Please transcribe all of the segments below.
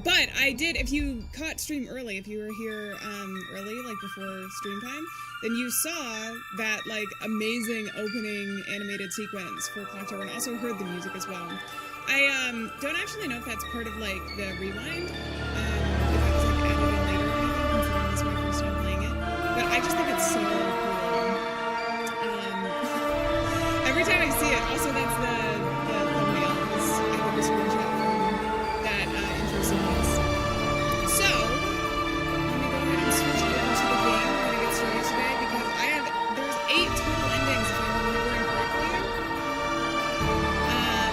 But I did, if you caught stream early, if you were here early, like before stream time, then you saw that like amazing opening animated sequence for Clocktower, and also heard the music as well. I don't actually know if that's part of like the rewind, if it was like added in later or anything, considering this is my first time playing it. But I just think it's so cool. Every time I see it, also that's the thumbnail, because I took a screenshot from that intro sequence. So, let me go ahead and switch over to the game. We're gonna get started today because there's 8 total endings if I'm remembering correctly.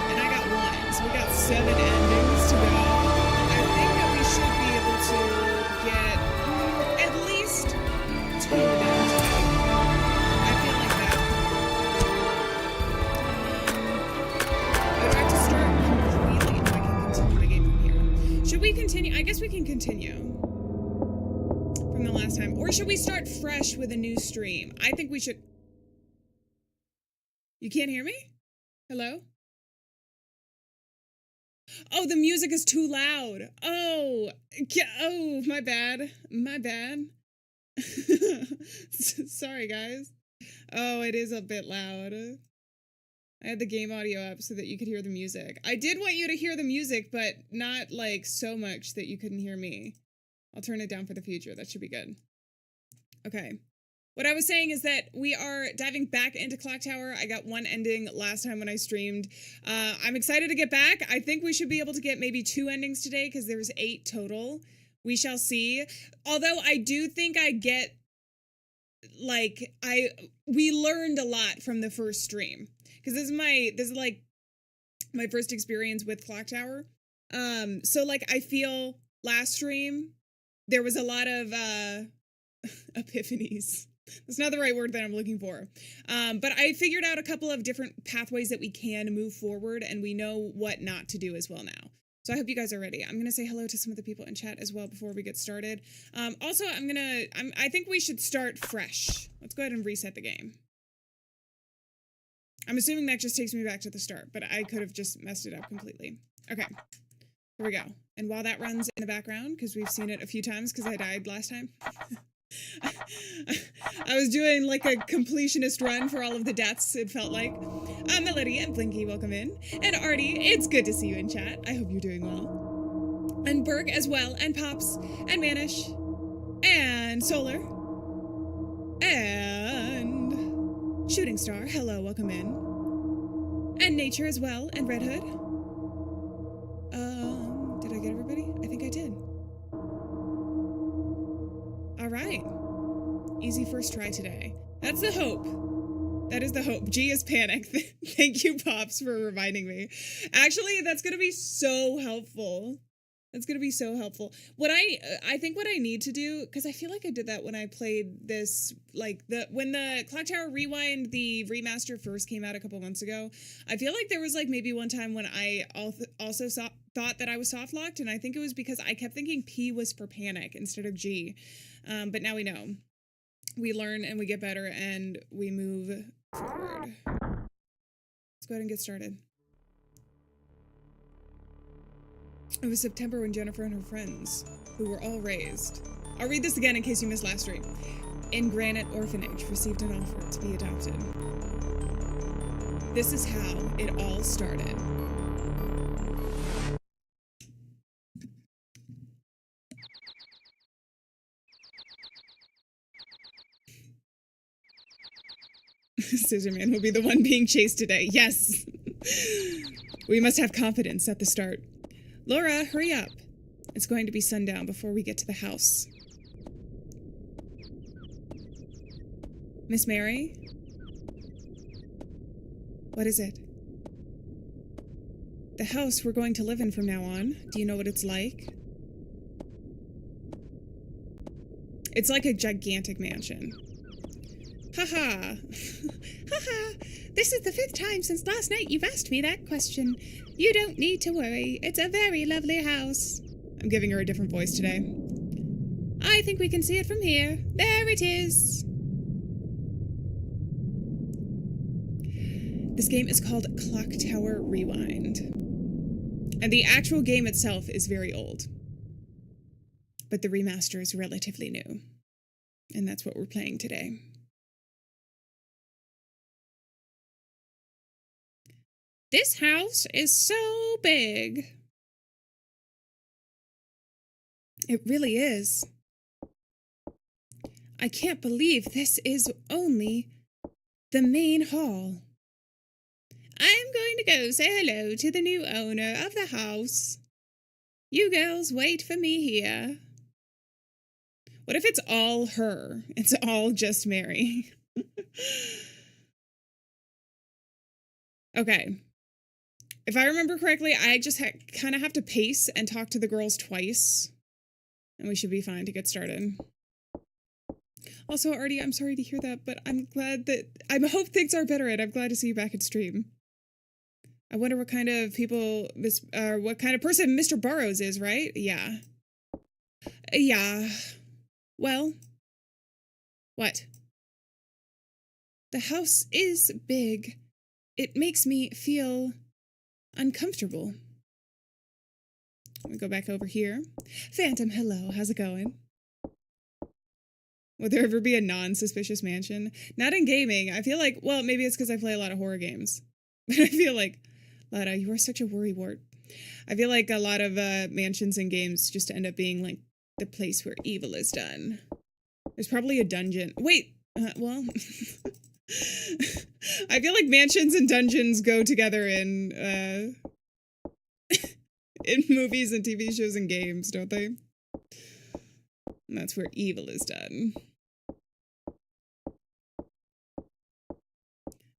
And I got 1, so we got 7 endings to go. I think that we should be able to get at least 2 done today. I feel like that. I'd like to start completely if I can continue the game from here. Should we continue? I guess we can continue from the last time. Or should we start fresh with a new stream? I think we should. You can't hear me? Hello? Oh, the music is too loud. Oh, my bad. My bad. Sorry, guys. Oh, it is a bit loud. I had the game audio up so that you could hear the music. I did want you to hear the music, but not like so much that you couldn't hear me. I'll turn it down for the future. That should be good. Okay. What I was saying is that we are diving back into Clocktower. I got 1 ending last time when I streamed. I'm excited to get back. I think we should be able to get maybe 2 endings today because there's 8 total. We shall see. Although I do think I get, like, we learned a lot from the first stream. Because this is like my first experience with Clocktower. So like I feel last stream, there was a lot of epiphanies. That's not the right word that I'm looking for. But I figured out a couple of different pathways that we can move forward, and we know what not to do as well now. So I hope you guys are ready. I'm going to say hello to some of the people in chat as well before we get started. Also, I think we should start fresh. Let's go ahead and reset the game. I'm assuming that just takes me back to the start, but I could have just messed it up completely. Okay, here we go. And while that runs in the background, because we've seen it a few times because I died last time. I was doing like a completionist run for all of the deaths, it felt like. Melody and Blinky, welcome in. And Artie, it's good to see you in chat. I hope you're doing well. And Berg as well, and Pops, and Manish, and Solar, and Shooting Star, hello, welcome in. And Nature as well, and Red Hood. Did I get everybody? I think I did. All right. Easy first try today. That's the hope. That is the hope. G is panic. Thank you, Pops, for reminding me. Actually, that's going to be so helpful. That's going to be so helpful. I think what I need to do, because I feel like I did that when I played this, like, when the Clocktower Rewind, the remaster first came out a couple months ago, I feel like there was, like, maybe one time when I also thought that I was soft-locked, and I think it was because I kept thinking P was for panic instead of G. But now we know. We learn and we get better and we move forward. Let's go ahead and get started. It was September when Jennifer and her friends, who were all raised, I'll read this again in case you missed last stream, in Granite Orphanage, received an offer to be adopted. This is how it all started. Scissorman will be the one being chased today. Yes! We must have confidence at the start. Laura, hurry up. It's going to be sundown before we get to the house. Miss Mary? What is it? The house we're going to live in from now on. Do you know what it's like? It's like a gigantic mansion. Haha. Haha. This is the 5th time since last night you've asked me that question. You don't need to worry. It's a very lovely house. I'm giving her a different voice today. I think we can see it from here. There it is. This game is called Clocktower Rewind. And the actual game itself is very old. But the remaster is relatively new. And that's what we're playing today. This house is so big. It really is. I can't believe this is only the main hall. I'm going to go say hello to the new owner of the house. You girls wait for me here. What if it's all her? It's all just Mary. Okay. If I remember correctly, I just kind of have to pace and talk to the girls twice. And we should be fine to get started. Also, Artie, I'm sorry to hear that, but I'm glad that... I hope things are better, and I'm glad to see you back in stream. I wonder what kind of people... what kind of person Mr. Burrows is, right? Yeah. Yeah. Well... What? The house is big. It makes me feel uncomfortable. Let me go back over here. Phantom, hello. How's it going? Would there ever be a non-suspicious mansion? Not in gaming. I feel like, well, maybe it's because I play a lot of horror games. But I feel like, Lada, you are such a worrywart. I feel like a lot of mansions and games just end up being like the place where evil is done. There's probably a dungeon. Wait, well... I feel like mansions and dungeons go together in movies and TV shows and games, don't they? And that's where evil is done.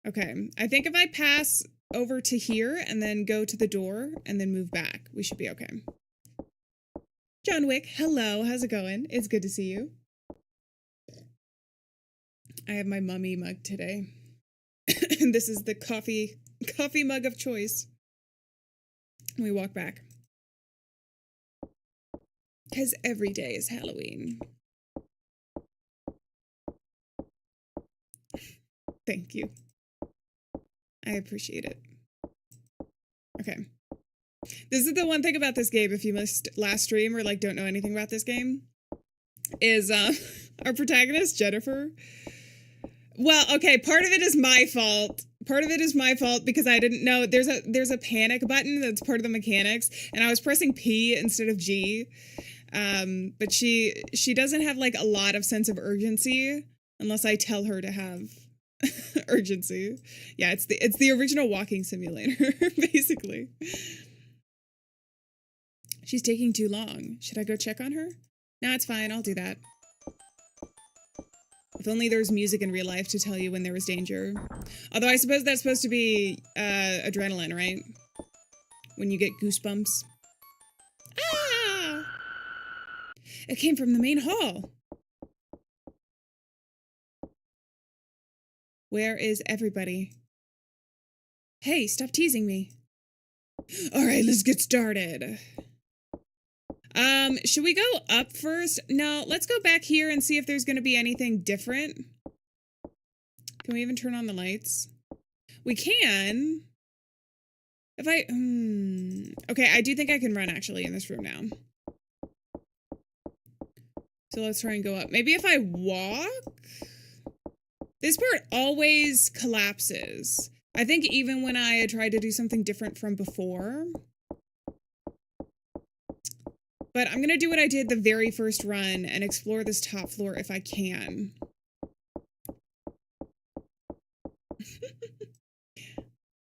Okay, I think if I pass over to here and then go to the door and then move back, we should be okay. John Wick, hello, how's it going? It's good to see you. I have my mummy mug today. And this is the coffee mug of choice. We walk back. Because every day is Halloween. Thank you. I appreciate it. Okay. This is the one thing about this game, if you missed last stream or like don't know anything about this game, is our protagonist, Jennifer. Well, okay, part of it is my fault. Part of it is my fault because I didn't know there's a panic button that's part of the mechanics, and I was pressing P instead of G. But she doesn't have like a lot of sense of urgency unless I tell her to have urgency. Yeah, it's the original walking simulator, basically. She's taking too long. Should I go check on her? No, it's fine. I'll do that. If only there was music in real life to tell you when there was danger. Although I suppose that's supposed to be adrenaline, right? When you get goosebumps. Ah! It came from the main hall. Where is everybody? Hey, stop teasing me. All right, let's get started. Should we go up first? No, let's go back here and see if there's going to be anything different. Can we even turn on the lights? We can. If I, okay, I do think I can run actually in this room now. So let's try and go up. Maybe if I walk? This part always collapses. I think even when I tried to do something different from before. But I'm going to do what I did the very first run and explore this top floor if I can.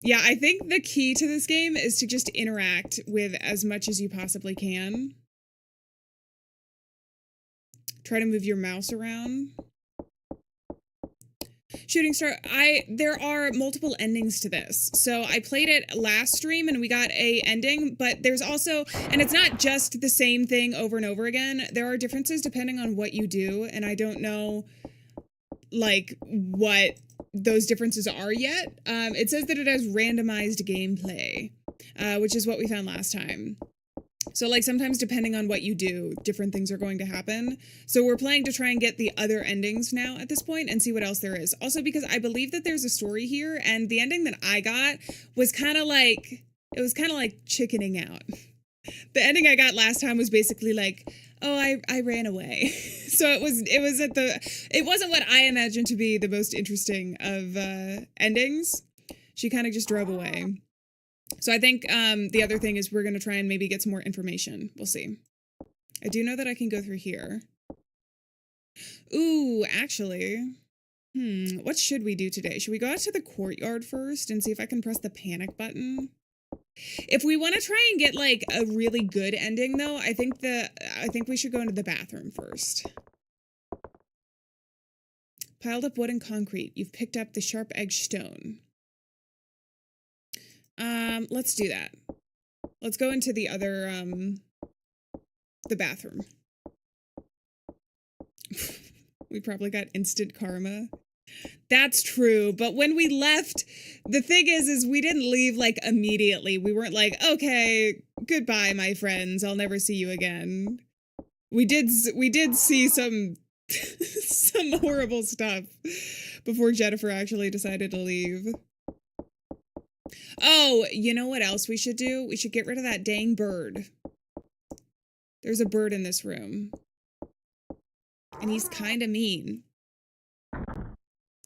Yeah, I think the key to this game is to just interact with as much as you possibly can. Try to move your mouse around. Shooting Star, there are multiple endings to this. So I played it last stream and we got a ending, but there's also, and it's not just the same thing over and over again. There are differences depending on what you do, and I don't know, like, what those differences are yet. It says that it has randomized gameplay, which is what we found last time. So, like, sometimes depending on what you do, different things are going to happen. So we're playing to try and get the other endings now at this point and see what else there is. Also, because I believe that there's a story here, and the ending that I got was kind of like, It was kind of like chickening out. The ending I got last time was basically like, oh, I ran away. So it wasn't what I imagined to be the most interesting of endings. She kind of just drove away. So I think the other thing is we're going to try and maybe get some more information. We'll see. I do know that I can go through here. Ooh, actually, what should we do today? Should we go out to the courtyard first and see if I can press the panic button? If we want to try and get like a really good ending though, I think we should go into the bathroom first. Piled up wood and concrete. You've picked up the sharp-edged stone. Let's do that. Let's go into the other the bathroom. We probably got instant karma. That's true, but when we left, the thing is we didn't leave like immediately. We weren't like, okay, goodbye, my friends. I'll never see you again. We did see some some horrible stuff before Jennifer actually decided to leave. Oh, you know what else we should do? We should get rid of that dang bird. There's a bird in this room. And he's kind of mean.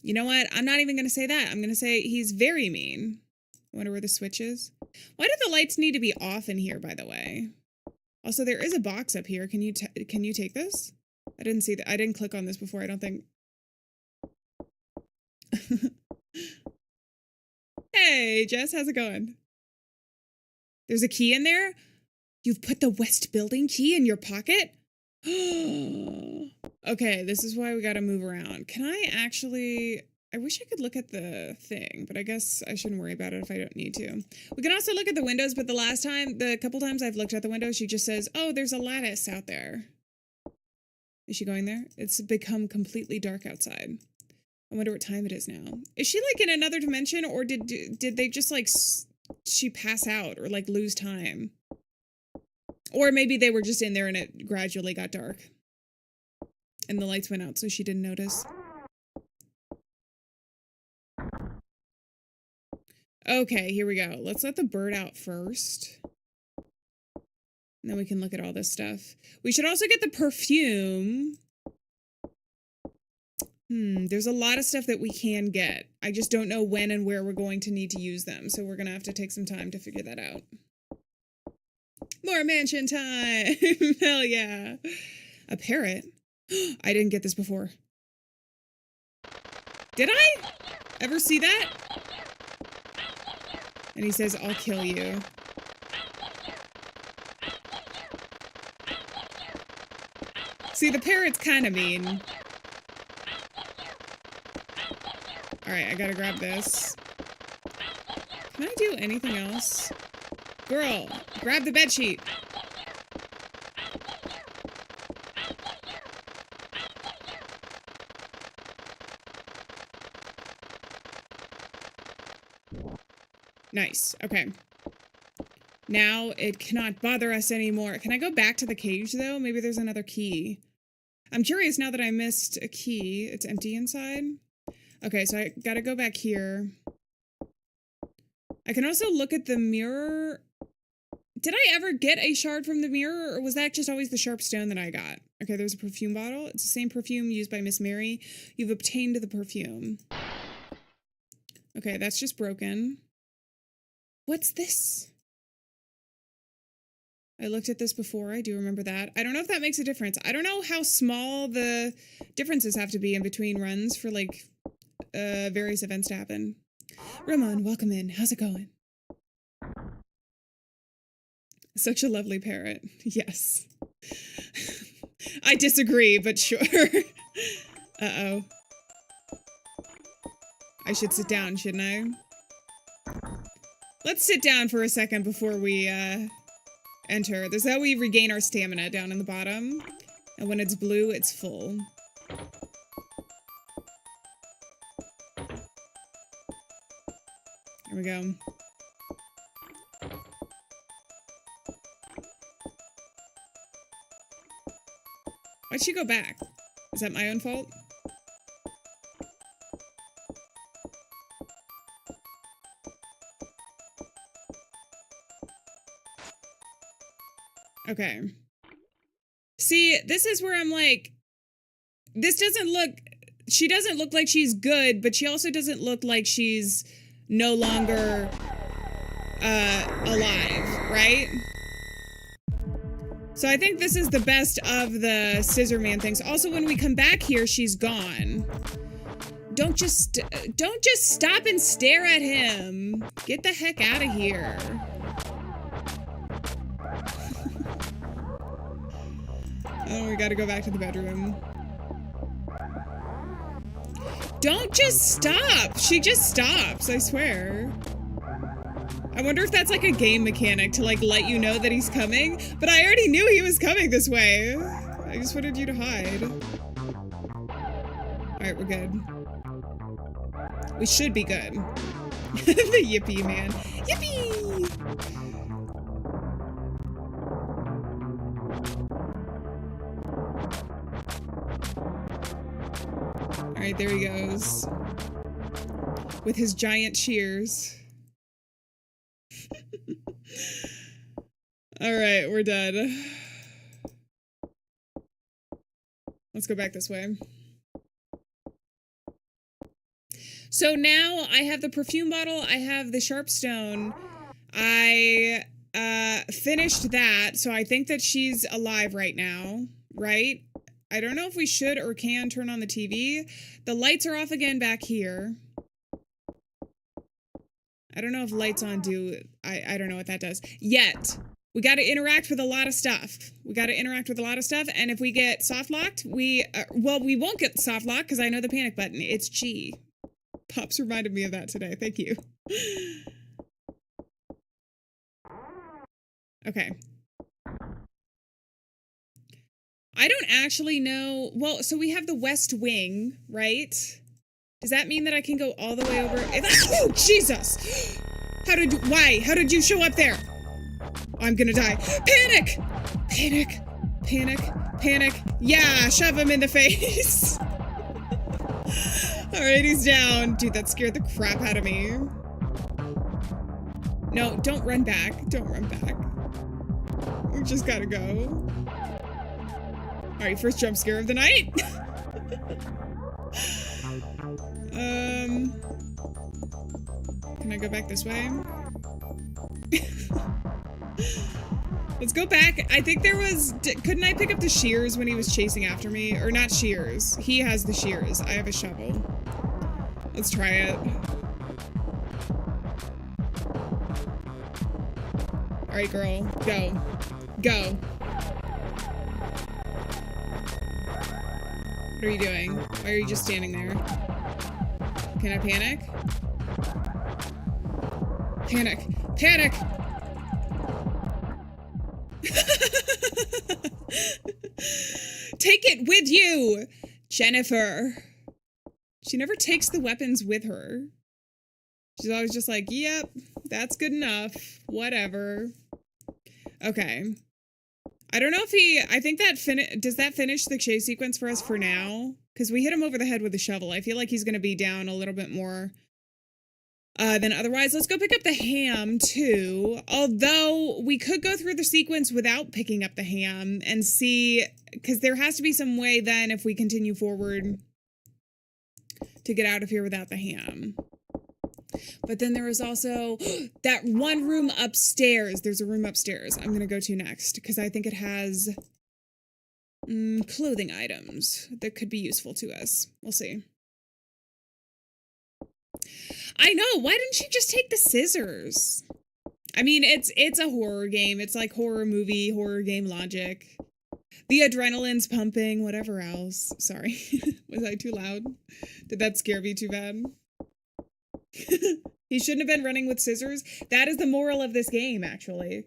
You know what? I'm not even going to say that. I'm going to say he's very mean. I wonder where the switch is. Why do the lights need to be off in here, by the way? Also, there is a box up here. Can you take this? I didn't see that. I didn't click on this before, I don't think. Hey, Jess, how's it going? There's a key in there? You've put the West Building key in your pocket? Okay, this is why we gotta move around. Can I actually... I wish I could look at the thing, but I guess I shouldn't worry about it if I don't need to. We can also look at the windows, but the couple times I've looked at the windows, she just says, oh, there's a lattice out there. Is she going there? It's become completely dark outside. I wonder what time it is now. Is she like in another dimension, or did they just like she pass out or like lose time? Or maybe they were just in there and it gradually got dark. And the lights went out so she didn't notice. Okay, here we go. Let's let the bird out first. And then we can look at all this stuff. We should also get the perfume. There's a lot of stuff that we can get. I just don't know when and where we're going to need to use them. So we're going to have to take some time to figure that out. More mansion time! Hell yeah. A parrot? I didn't get this before. Did I ever see that? And he says, I'll kill you. See, the parrot's kind of mean. Alright, I gotta grab this. Can I do anything else? Girl, grab the bedsheet. Nice. Okay. Now it cannot bother us anymore. Can I go back to the cage, though? Maybe there's another key. I'm curious now that I missed a key. It's empty inside. Okay, so I gotta go back here. I can also look at the mirror. Did I ever get a shard from the mirror, or was that just always the sharp stone that I got? Okay, there's a perfume bottle. It's the same perfume used by Miss Mary. You've obtained the perfume. Okay, that's just broken. What's this? I looked at this before. I do remember that. I don't know if that makes a difference. I don't know how small the differences have to be in between runs for, like, various events to happen. Ramon, welcome in. How's it going? Such a lovely parrot. Yes. I disagree, but sure. Uh-oh. I should sit down, shouldn't I? Let's sit down for a second before we, enter. This is how we regain our stamina down in the bottom. And when it's blue, it's full. Here we go. Why'd she go back? Is that my own fault? Okay. See, this is where I'm like, she doesn't look like she's good, but she also doesn't look like she's no longer alive, right? So I think this is the best of the Scissorman things. Also, when we come back here, she's gone. Don't just stop and stare at him. Get the heck out of here. Oh, we gotta go back to the bedroom. Don't just stop. She just stops, I swear. I wonder if that's like a game mechanic to like let you know that he's coming, but I already knew he was coming this way. I just wanted you to hide. All right, we're good. We should be good. The yippee man. Yippee! All right, there he goes. With his giant shears. All right, we're done. Let's go back this way. So now I have the perfume bottle. I have the sharp stone. I finished that, so I think that she's alive right now, right? I don't know if we should or can turn on the TV. The lights are off again back here. I don't know if lights on do... I don't know what that does. Yet. We got to interact with a lot of stuff. And if we get soft locked, we won't get soft locked because I know the panic button. It's G. Pops reminded me of that today. Thank you. Okay. I don't actually know. Well, so we have the West Wing, right? Does that mean that I can go all the way over? Oh, Jesus! Why? How did you show up there? I'm gonna die. Panic! Panic! Panic! Panic! Yeah, shove him in the face. Alright, he's down. Dude, that scared the crap out of me. No, don't run back. Don't run back. We just gotta go. Alright, first jump scare of the night. Can I go back this way? Let's go back. I think there was... Couldn't I pick up the shears when he was chasing after me? Or not shears. He has the shears. I have a shovel. Let's try it. Alright, girl. Go. Go. What are you doing? Why are you just standing there? Can I panic? Panic. Panic! Take it with you, Jennifer. She never takes the weapons with her. She's always just like, yep, that's good enough. Whatever. Okay. I don't know if I think that does that finish the chase sequence for us for now? Because we hit him over the head with a shovel. I feel like he's going to be down a little bit more than otherwise. Let's go pick up the ham, too. Although, we could go through the sequence without picking up the ham and see... Because there has to be some way then, if we continue forward, to get out of here without the ham. But then there is also that one room upstairs. There's a room upstairs I'm going to go to next. Because I think it has clothing items that could be useful to us. We'll see. I know. Why didn't she just take the scissors? I mean, it's a horror game. It's like horror movie, horror game logic. The adrenaline's pumping, whatever else. Sorry. Was I too loud? Did that scare me too bad? He shouldn't have been running with scissors. That is the moral of this game, actually.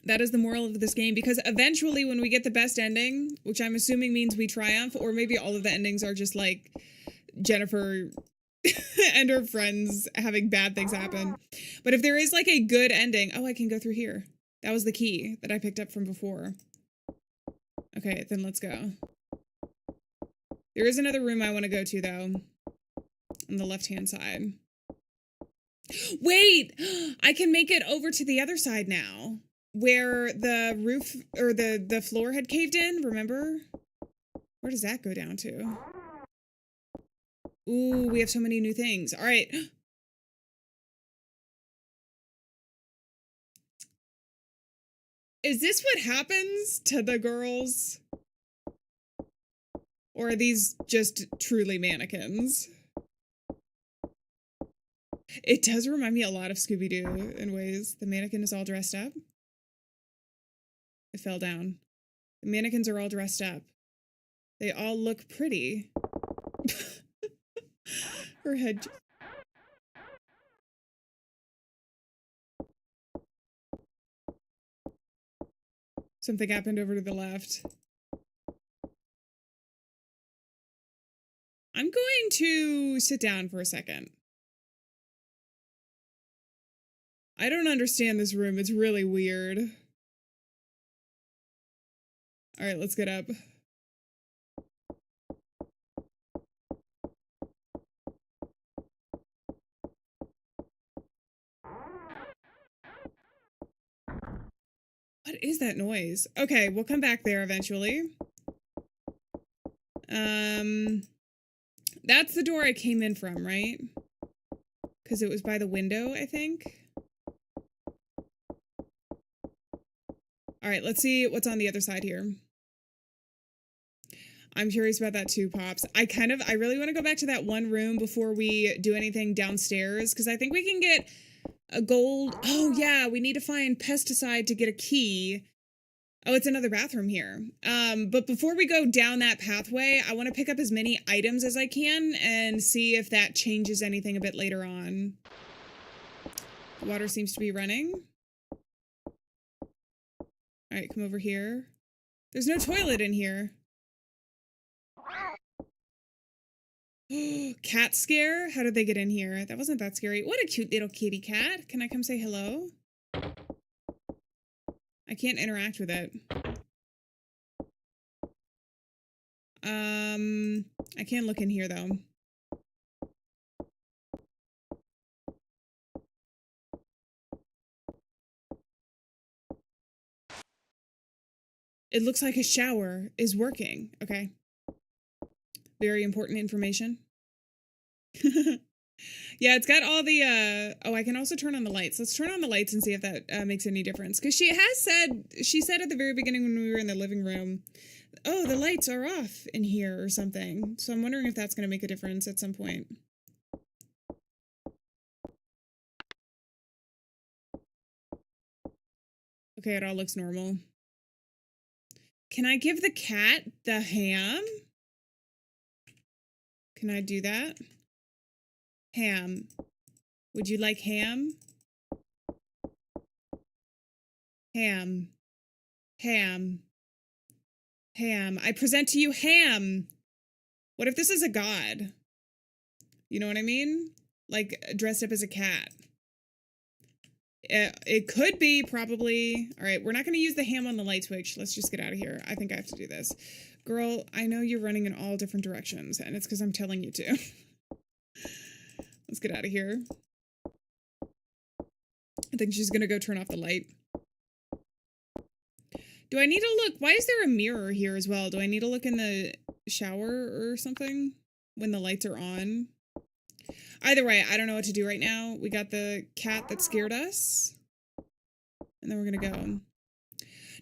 That is the moral of this game, because eventually when we get the best ending, which I'm assuming means we triumph, or maybe all of the endings are just like Jennifer and her friends having bad things happen. But if there is like a good ending... Oh, I can go through here. That was the key that I picked up from before. Okay, then let's go. There is another room I want to go to, though. On the left-hand side. Wait! I can make it over to the other side now. where the roof or the floor had caved in, remember? Where does that go down to? Ooh, we have so many new things. All right. Is this what happens to the girls? Or are these just truly mannequins? It does remind me a lot of Scooby-Doo in ways. The mannequin is all dressed up. It fell down. The mannequins are all dressed up. They all look pretty. Her head... Something happened over to the left. I'm going to sit down for a second. I don't understand this room. It's really weird. All right, let's get up. What is that noise? Okay, we'll come back there eventually. That's the door I came in from, right? Because it was by the window, I think. All right, let's see what's on the other side here. I'm curious about that too, Pops. I really want to go back to that one room before we do anything downstairs, because I think we can get a gold... Oh, yeah, we need to find pesticide to get a key. Oh, it's another bathroom here. But before we go down that pathway, I want to pick up as many items as I can and see if that changes anything a bit later on. The water seems to be running. All right, come over here. There's no toilet in here. Cat scare? How did they get in here? That wasn't that scary. What a cute little kitty cat. Can I come say hello? I can't interact with it. I can look in here though. It looks like a shower is working. Okay. Very important information. Yeah, it's got all the, oh, I can also turn on the lights. Let's turn on the lights and see if that makes any difference. Because she said at the very beginning when we were in the living room, oh, the lights are off in here or something. So I'm wondering if that's going to make a difference at some point. Okay, it all looks normal. Can I give the cat the ham? Can I do that? Ham. Would you like ham? Ham. Ham. Ham. I present to you ham. What if this is a god? You know what I mean? Like, dressed up as a cat. It could be, probably. All right, we're not going to use the ham on the light switch. Let's just get out of here. I think I have to do this. Girl, I know you're running in all different directions, and it's because I'm telling you to. Let's get out of here. I think she's going to go turn off the light. Do I need to look? Why is there a mirror here as well? Do I need to look in the shower or something when the lights are on? Either way, I don't know what to do right now. We got the cat that scared us. And then we're going to go.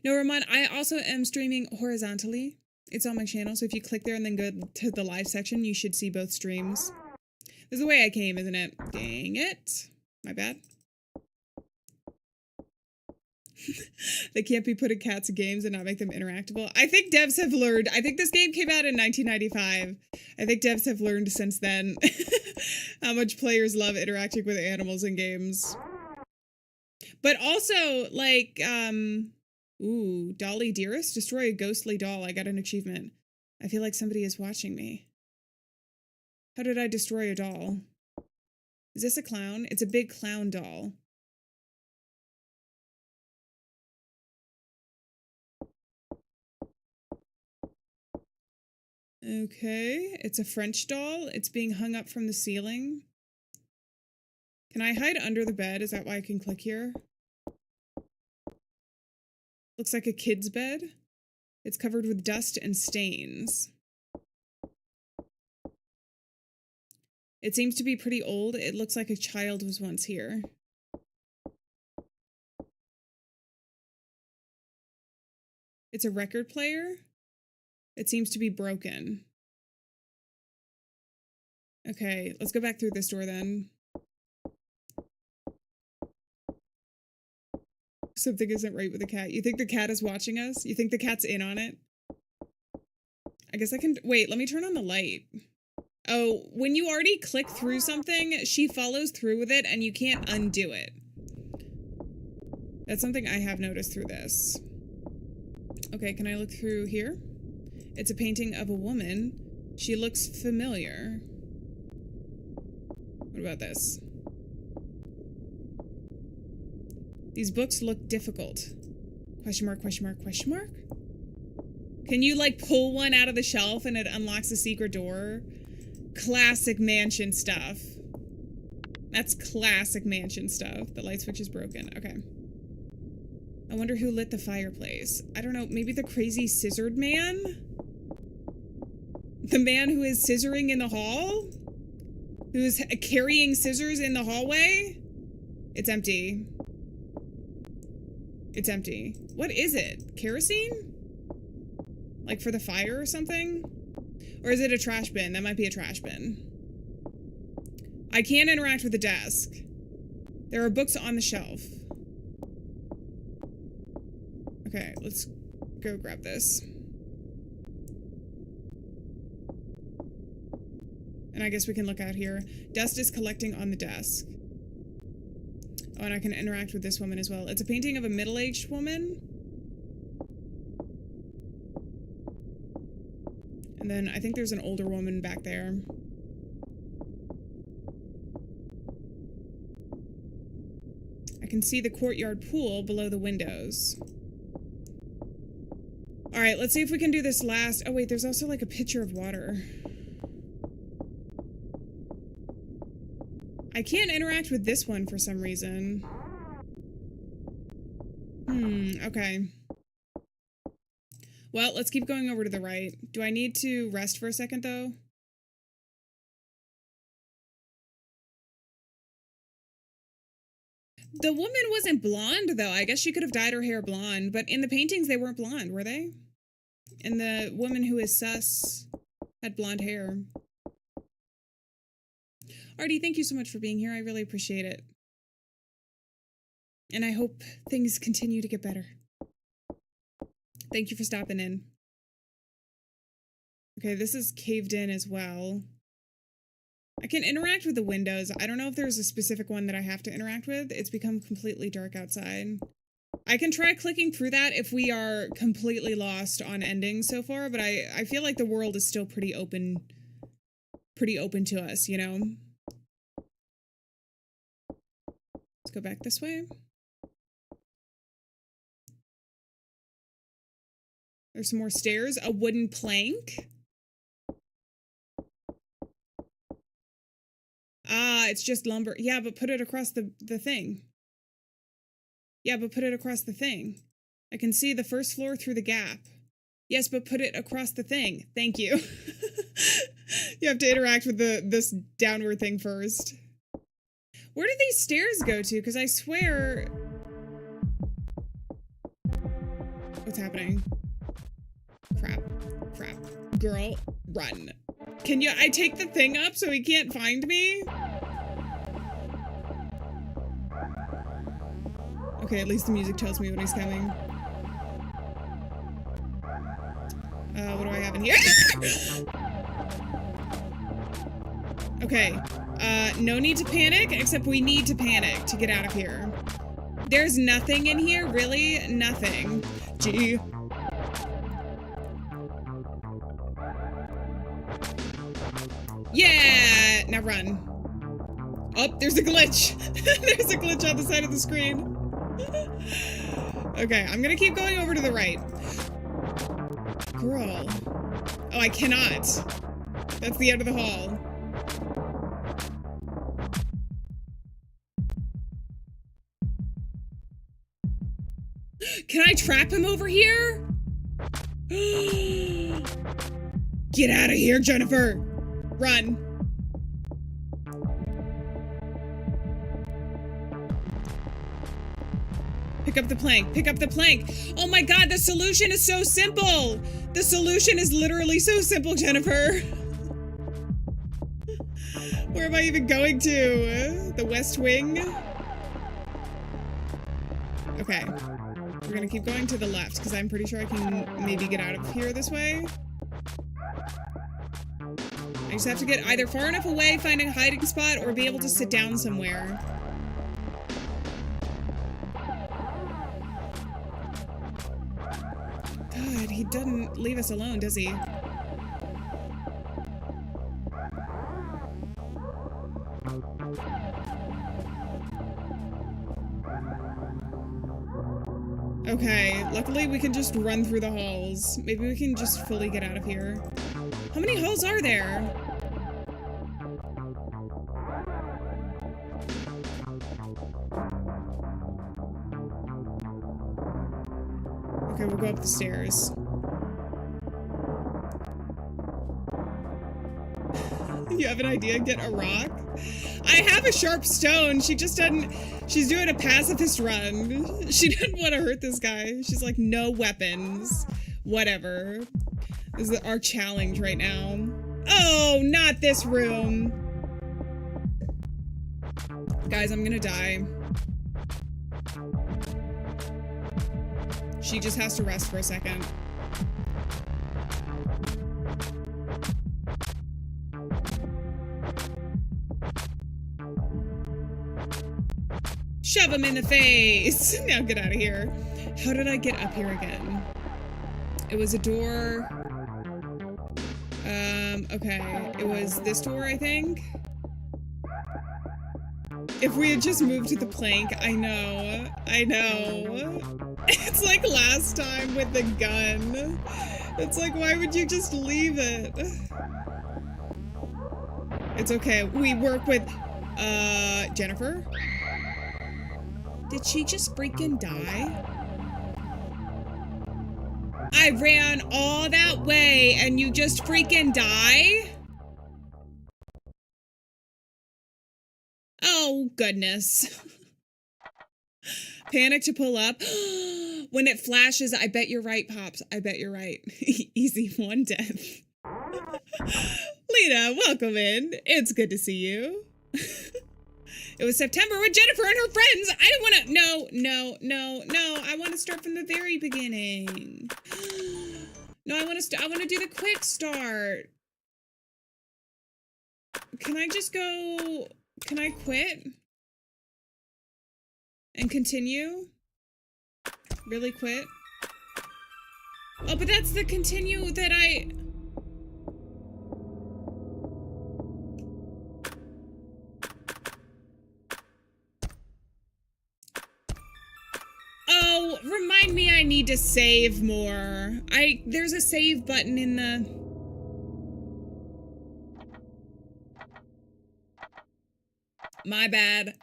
No, Ramon, I also am streaming horizontally. It's on my channel, so if you click there and then go to the live section, you should see both streams. This is the way I came, isn't it? Dang it. My bad. They can't be putting cats in games and not make them interactable. I think devs have learned. I think this game came out in 1995. I think devs have learned since then how much players love interacting with animals in games. But also, like, ooh, Dolly Dearest? Destroy a ghostly doll. I got an achievement. I feel like somebody is watching me. How did I destroy a doll? Is this a clown? It's a big clown doll. Okay, it's a French doll. It's being hung up from the ceiling. Can I hide under the bed? Is that why I can click here? Looks like a kid's bed. It's covered with dust and stains. It seems to be pretty old. It looks like a child was once here. It's a record player. It seems to be broken. Okay, let's go back through this door then. Something isn't right with the cat. You think the cat is watching us? You think the cat's in on it? I guess I can... Wait, let me turn on the light. Oh, when you already click through something, she follows through with it and you can't undo it. That's something I have noticed through this. Okay, can I look through here? It's a painting of a woman. She looks familiar. What about this? These books look difficult. Question mark, question mark, question mark? Can you, like, pull one out of the shelf and it unlocks a secret door? Classic mansion stuff. That's classic mansion stuff. The light switch is broken. Okay. I wonder who lit the fireplace. I don't know. Maybe the crazy scissored man? The man who is scissoring in the hall? Who is carrying scissors in the hallway? It's empty. It's empty. What is it? Kerosene? Like for the fire or something? Or is it a trash bin? That might be a trash bin. I can't interact with the desk. There are books on the shelf. Okay, let's go grab this. And I guess we can look out here. Dust is collecting on the desk. Oh, and I can interact with this woman as well. It's a painting of a middle-aged woman. And then I think there's an older woman back there. I can see the courtyard pool below the windows. All right, let's see if we can do this last. Oh, wait, there's also like a pitcher of water. I can't interact with this one for some reason. Okay. Well, let's keep going over to the right. Do I need to rest for a second, though? The woman wasn't blonde, though. I guess she could have dyed her hair blonde, but in the paintings, they weren't blonde, were they? And the woman who is sus had blonde hair. Artie, thank you so much for being here. I really appreciate it. And I hope things continue to get better. Thank you for stopping in. Okay, this is caved in as well. I can interact with the windows. I don't know if there's a specific one that I have to interact with. It's become completely dark outside. I can try clicking through that if we are completely lost on endings so far, but I feel like the world is still pretty open to us, you know? Let's go back this way. There's some more stairs. A wooden plank. Ah, it's just lumber. Yeah, but put it across the thing. Yeah, but put it across the thing. I can see the first floor through the gap. Yes, but put it across the thing. Thank you. You have to interact with this downward thing first. Where do these stairs go to? Because I swear... What's happening? Crap. Crap. Girl, run. Can you... I take the thing up so he can't find me? Okay, at least the music tells me when he's coming. What do I have in here? Okay. No need to panic, except we need to panic to get out of here. There's nothing in here? Really? Nothing. Gee. Yeah! Now run. Oh, there's a glitch. There's a glitch on the side of the screen. Okay, I'm gonna keep going over to the right. Girl. Oh, I cannot. That's the end of the hall. Can I trap him over here? Get out of here, Jennifer. Run. Pick up the plank. Pick up the plank. Oh my god, the solution is so simple. The solution is literally so simple, Jennifer. Where am I even going to? The West Wing? Okay. We're gonna keep going to the left, because I'm pretty sure I can maybe get out of here this way. I just have to get either far enough away, find a hiding spot, or be able to sit down somewhere. God, he doesn't leave us alone, does he? Okay, luckily we can just run through the halls. Maybe we can just fully get out of here. How many halls are there? Okay, we'll go up the stairs. You have an idea? Get a rock? I have a sharp stone. She just doesn't... She's doing a pacifist run. She didn't want to hurt this guy. She's like, no weapons. Whatever. This is our challenge right now. Oh, not this room. Guys, I'm gonna die. She just has to rest for a second. Shove him in the face! Now get out of here. How did I get up here again? It was a door. Okay. It was this door, I think. If we had just moved to the plank, I know. I know. It's like last time with the gun. It's like, why would you just leave it? It's okay. We work with, Jennifer? Did she just freaking die? I ran all that way and you just freaking die? Oh, goodness. Panic to pull up. When it flashes, I bet you're right, Pops. I bet you're right. Easy, one death. Lena, welcome in. It's good to see you. It was September with Jennifer and her friends. I don't want to. No. I want to start from the very beginning. No, I want to do the quick start. Can I just go? Can I quit? And continue? Really quit? Oh, but that's the continue that I... Oh, remind me I need to save more. There's a save button in the... My bad.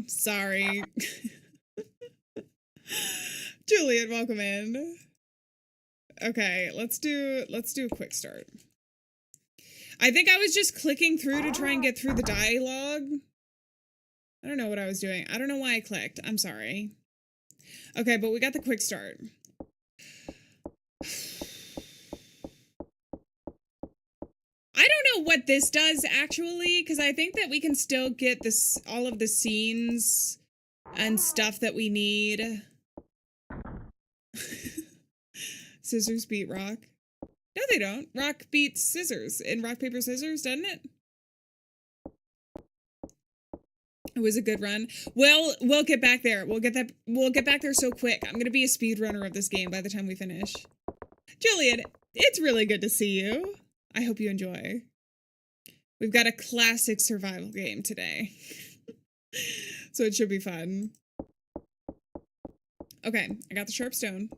Sorry. Juliet, welcome in. Okay, let's do a quick start. I think I was just clicking through to try and get through the dialogue. I don't know what I was doing. I don't know why I clicked. I'm sorry. Okay, but we got the quick start. I don't know what this does, actually, because I think that we can still get this, all of the scenes and stuff that we need. Scissors beat rock. No, they don't. Rock beats scissors in rock, paper, scissors, doesn't it? It was a good run. Well, we'll get back there. We'll get back there so quick. I'm gonna be a speedrunner of this game by the time we finish. Julian, it's really good to see you. I hope you enjoy. We've got a classic survival game today. So it should be fun. Okay, I got the sharp stone.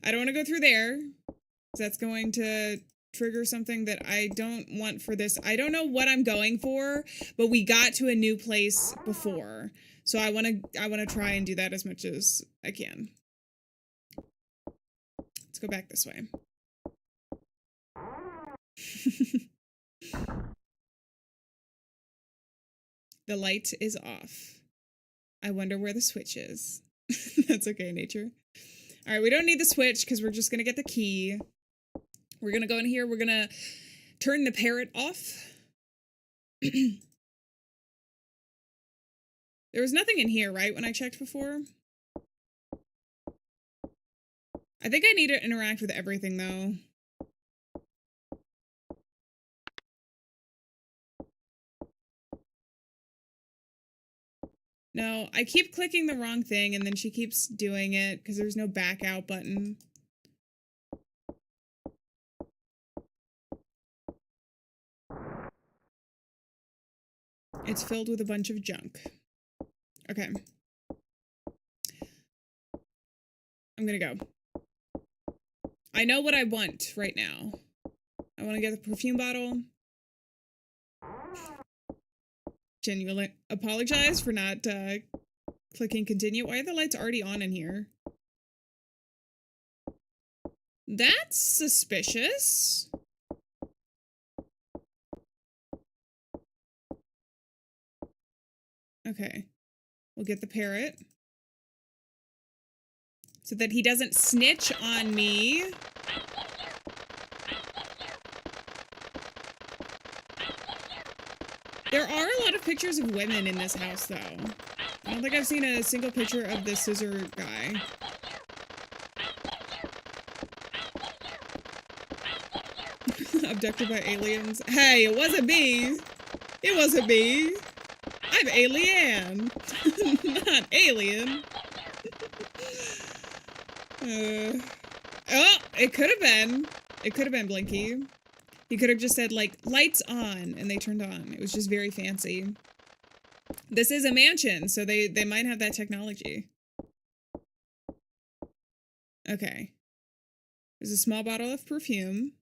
I don't want to go through there, because that's going to trigger something that I don't want for this. I don't know what I'm going for, but we got to a new place before. So I want to try and do that as much as I can. Let's go back this way. The light is off. I wonder where the switch is. That's okay, nature. All right, we don't need the switch because we're just going to get the key. We're going to go in here. We're going to turn the parrot off. There was nothing in here, right, when I checked before? I think I need to interact with everything, though. No, I keep clicking the wrong thing, and then she keeps doing it because there's no back out button. It's filled with a bunch of junk. Okay. I'm gonna go. I know what I want right now. I want to get the perfume bottle. Genuinely apologize for not clicking continue. Why are the lights already on in here? That's suspicious. Okay. We'll get the parrot. So that he doesn't snitch on me. There are a lot of pictures of women in this house, though. I don't think I've seen a single picture of the scissor guy. Abducted by aliens. Hey, it wasn't me. It wasn't me. I'm Alieann. Not Alien. Oh, it could have been. It could have been Blinky. He could have just said, like, lights on, and they turned on. It was just very fancy. This is a mansion, so they might have that technology. Okay. There's a small bottle of perfume.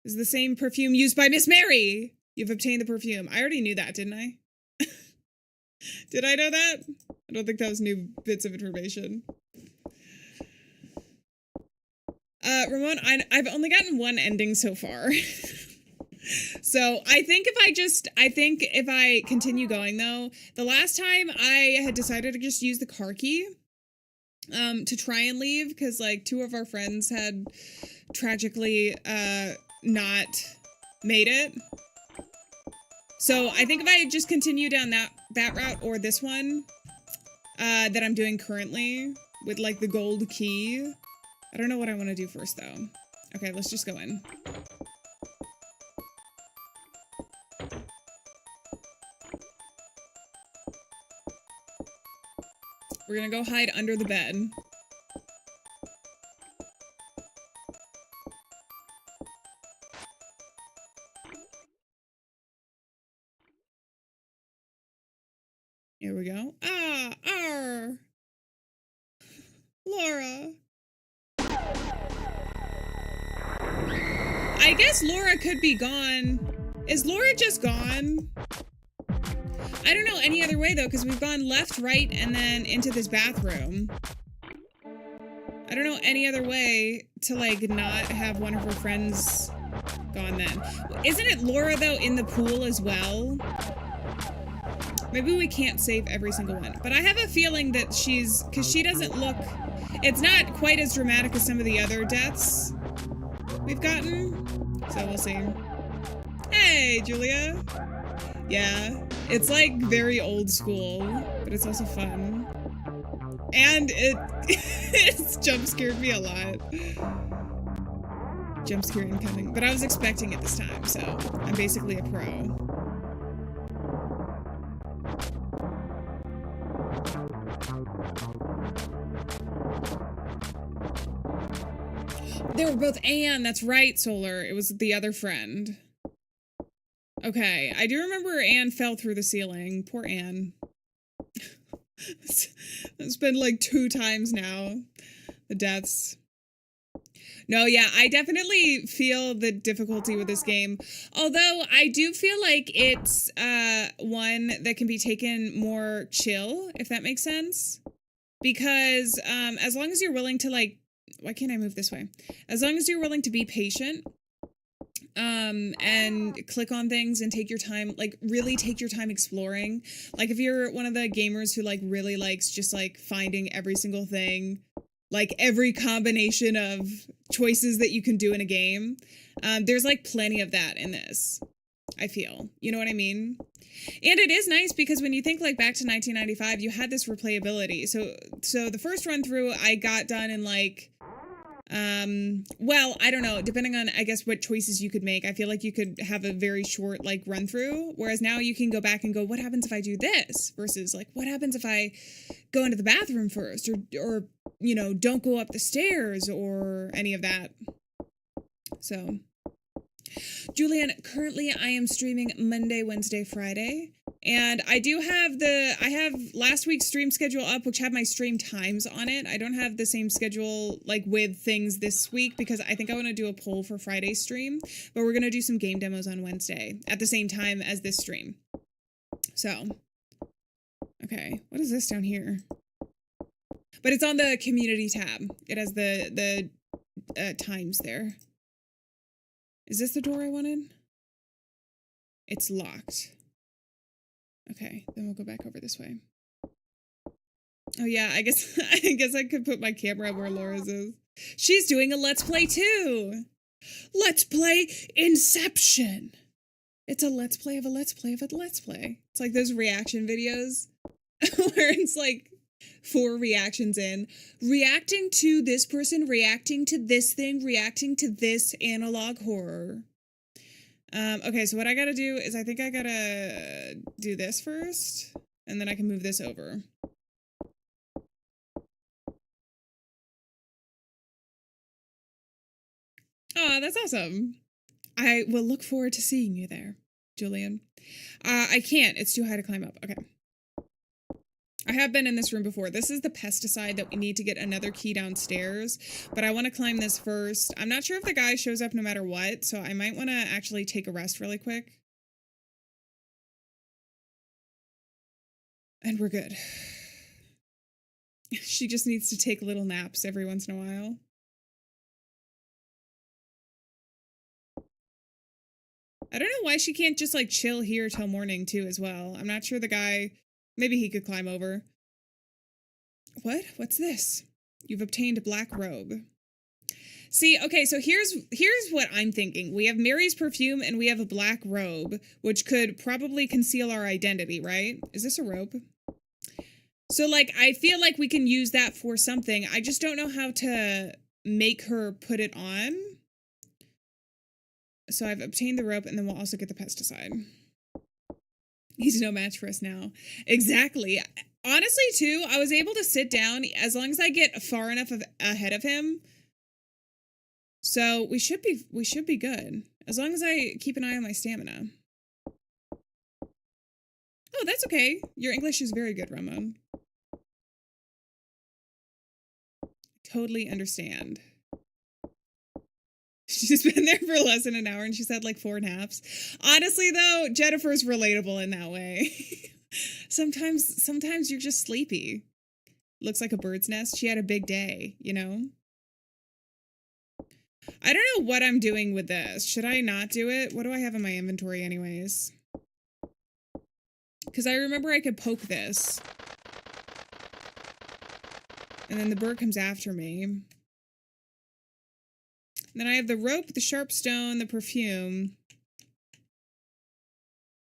This is the same perfume used by Miss Mary! You've obtained the perfume. I already knew that, didn't I? Did I know that? I don't think that was new bits of information. Ramon, I've only gotten one ending so far. So I think if I continue going though, the last time I had decided to just use the car key, to try and leave, because like 2 of our friends had tragically, not made it. So I think if I just continue down that route or this one, that I'm doing currently with like the gold key. I don't know what I want to do first, though. Okay, let's just go in. We're gonna go hide under the bed. Here we go. Ah! Arr! Laura! I guess Laura could be gone. Is Laura just gone? I don't know any other way, though, because we've gone left, right, and then into this bathroom. I don't know any other way to, like, not have one of her friends gone then. Isn't it Laura, though, in the pool as well? Maybe we can't save every single one. But I have a feeling that because she doesn't look... It's not quite as dramatic as some of the other deaths we've gotten. So we'll see. Hey, Julia. Yeah, it's like very old school, but it's also fun. And it's jump scared me a lot. Jump scare incoming. But I was expecting it this time, so I'm basically a pro. They were both Anne, that's right, Solar. It was the other friend. Okay, I do remember Anne fell through the ceiling. Poor Anne. It's been like 2 times now. The deaths. No, yeah, I definitely feel the difficulty with this game. Although I do feel like it's one that can be taken more chill, if that makes sense. Because as long as you're willing to like, why can't I move this way? As long as you're willing to be patient, and click on things and take your time, like really take your time exploring. Like if you're one of the gamers who like really likes just like finding every single thing, like every combination of choices that you can do in a game, there's like plenty of that in this, I feel. You know what I mean? And it is nice because when you think like back to 1995, you had this replayability. So the first run through I got done in like, well, I don't know, depending on I guess what choices you could make. I feel like you could have a very short like run through, whereas now you can go back and go, what happens if I do this, versus like what happens if I go into the bathroom first, or you know, don't go up the stairs or any of that. So Julianne, currently I am streaming Monday, Wednesday, Friday. And I have last week's stream schedule up, which had my stream times on it. I don't have the same schedule like with things this week because I think I want to do a poll for Friday's stream, but we're going to do some game demos on Wednesday at the same time as this stream. So, okay, what is this down here? But it's on the community tab. It has the times there. Is this the door I wanted? It's locked. Okay, then we'll go back over this way. Oh yeah, I guess I could put my camera where Laura's is. She's doing a Let's Play too. Let's Play Inception. It's a Let's Play of a Let's Play of a Let's Play. It's like those reaction videos where it's like 4 reactions in. Reacting to this person, reacting to this thing, reacting to this analog horror. Okay, so what I gotta do is I think I gotta do this first, and then I can move this over. Oh, that's awesome. I will look forward to seeing you there, Julian. I can't. It's too high to climb up. Okay. I have been in this room before. This is the pesticide that we need to get another key downstairs, but I want to climb this first. I'm not sure if the guy shows up no matter what, so I might want to actually take a rest really quick. And we're good. She just needs to take little naps every once in a while. I don't know why she can't just like chill here till morning too as well. I'm not sure the guy, maybe he could climb over. What? What's this? You've obtained a black robe. See, okay, so here's what I'm thinking. We have Mary's perfume and we have a black robe, which could probably conceal our identity, right? Is this a robe? So like I feel like we can use that for something. I just don't know how to make her put it on. So I've obtained the rope, and then we'll also get the pesticide. He's no match for us now. Exactly. Honestly, too, I was able to sit down as long as I get far enough ahead of him. So we should be good. As long as I keep an eye on my stamina. Oh, that's okay. Your English is very good, Ramon. Totally understand. She's been there for less than an hour and she's had like 4 naps. Honestly, though, Jennifer's relatable in that way. Sometimes you're just sleepy. Looks like a bird's nest. She had a big day, you know? I don't know what I'm doing with this. Should I not do it? What do I have in my inventory anyways? Because I remember I could poke this. And then the bird comes after me. Then I have the rope, the sharp stone, the perfume.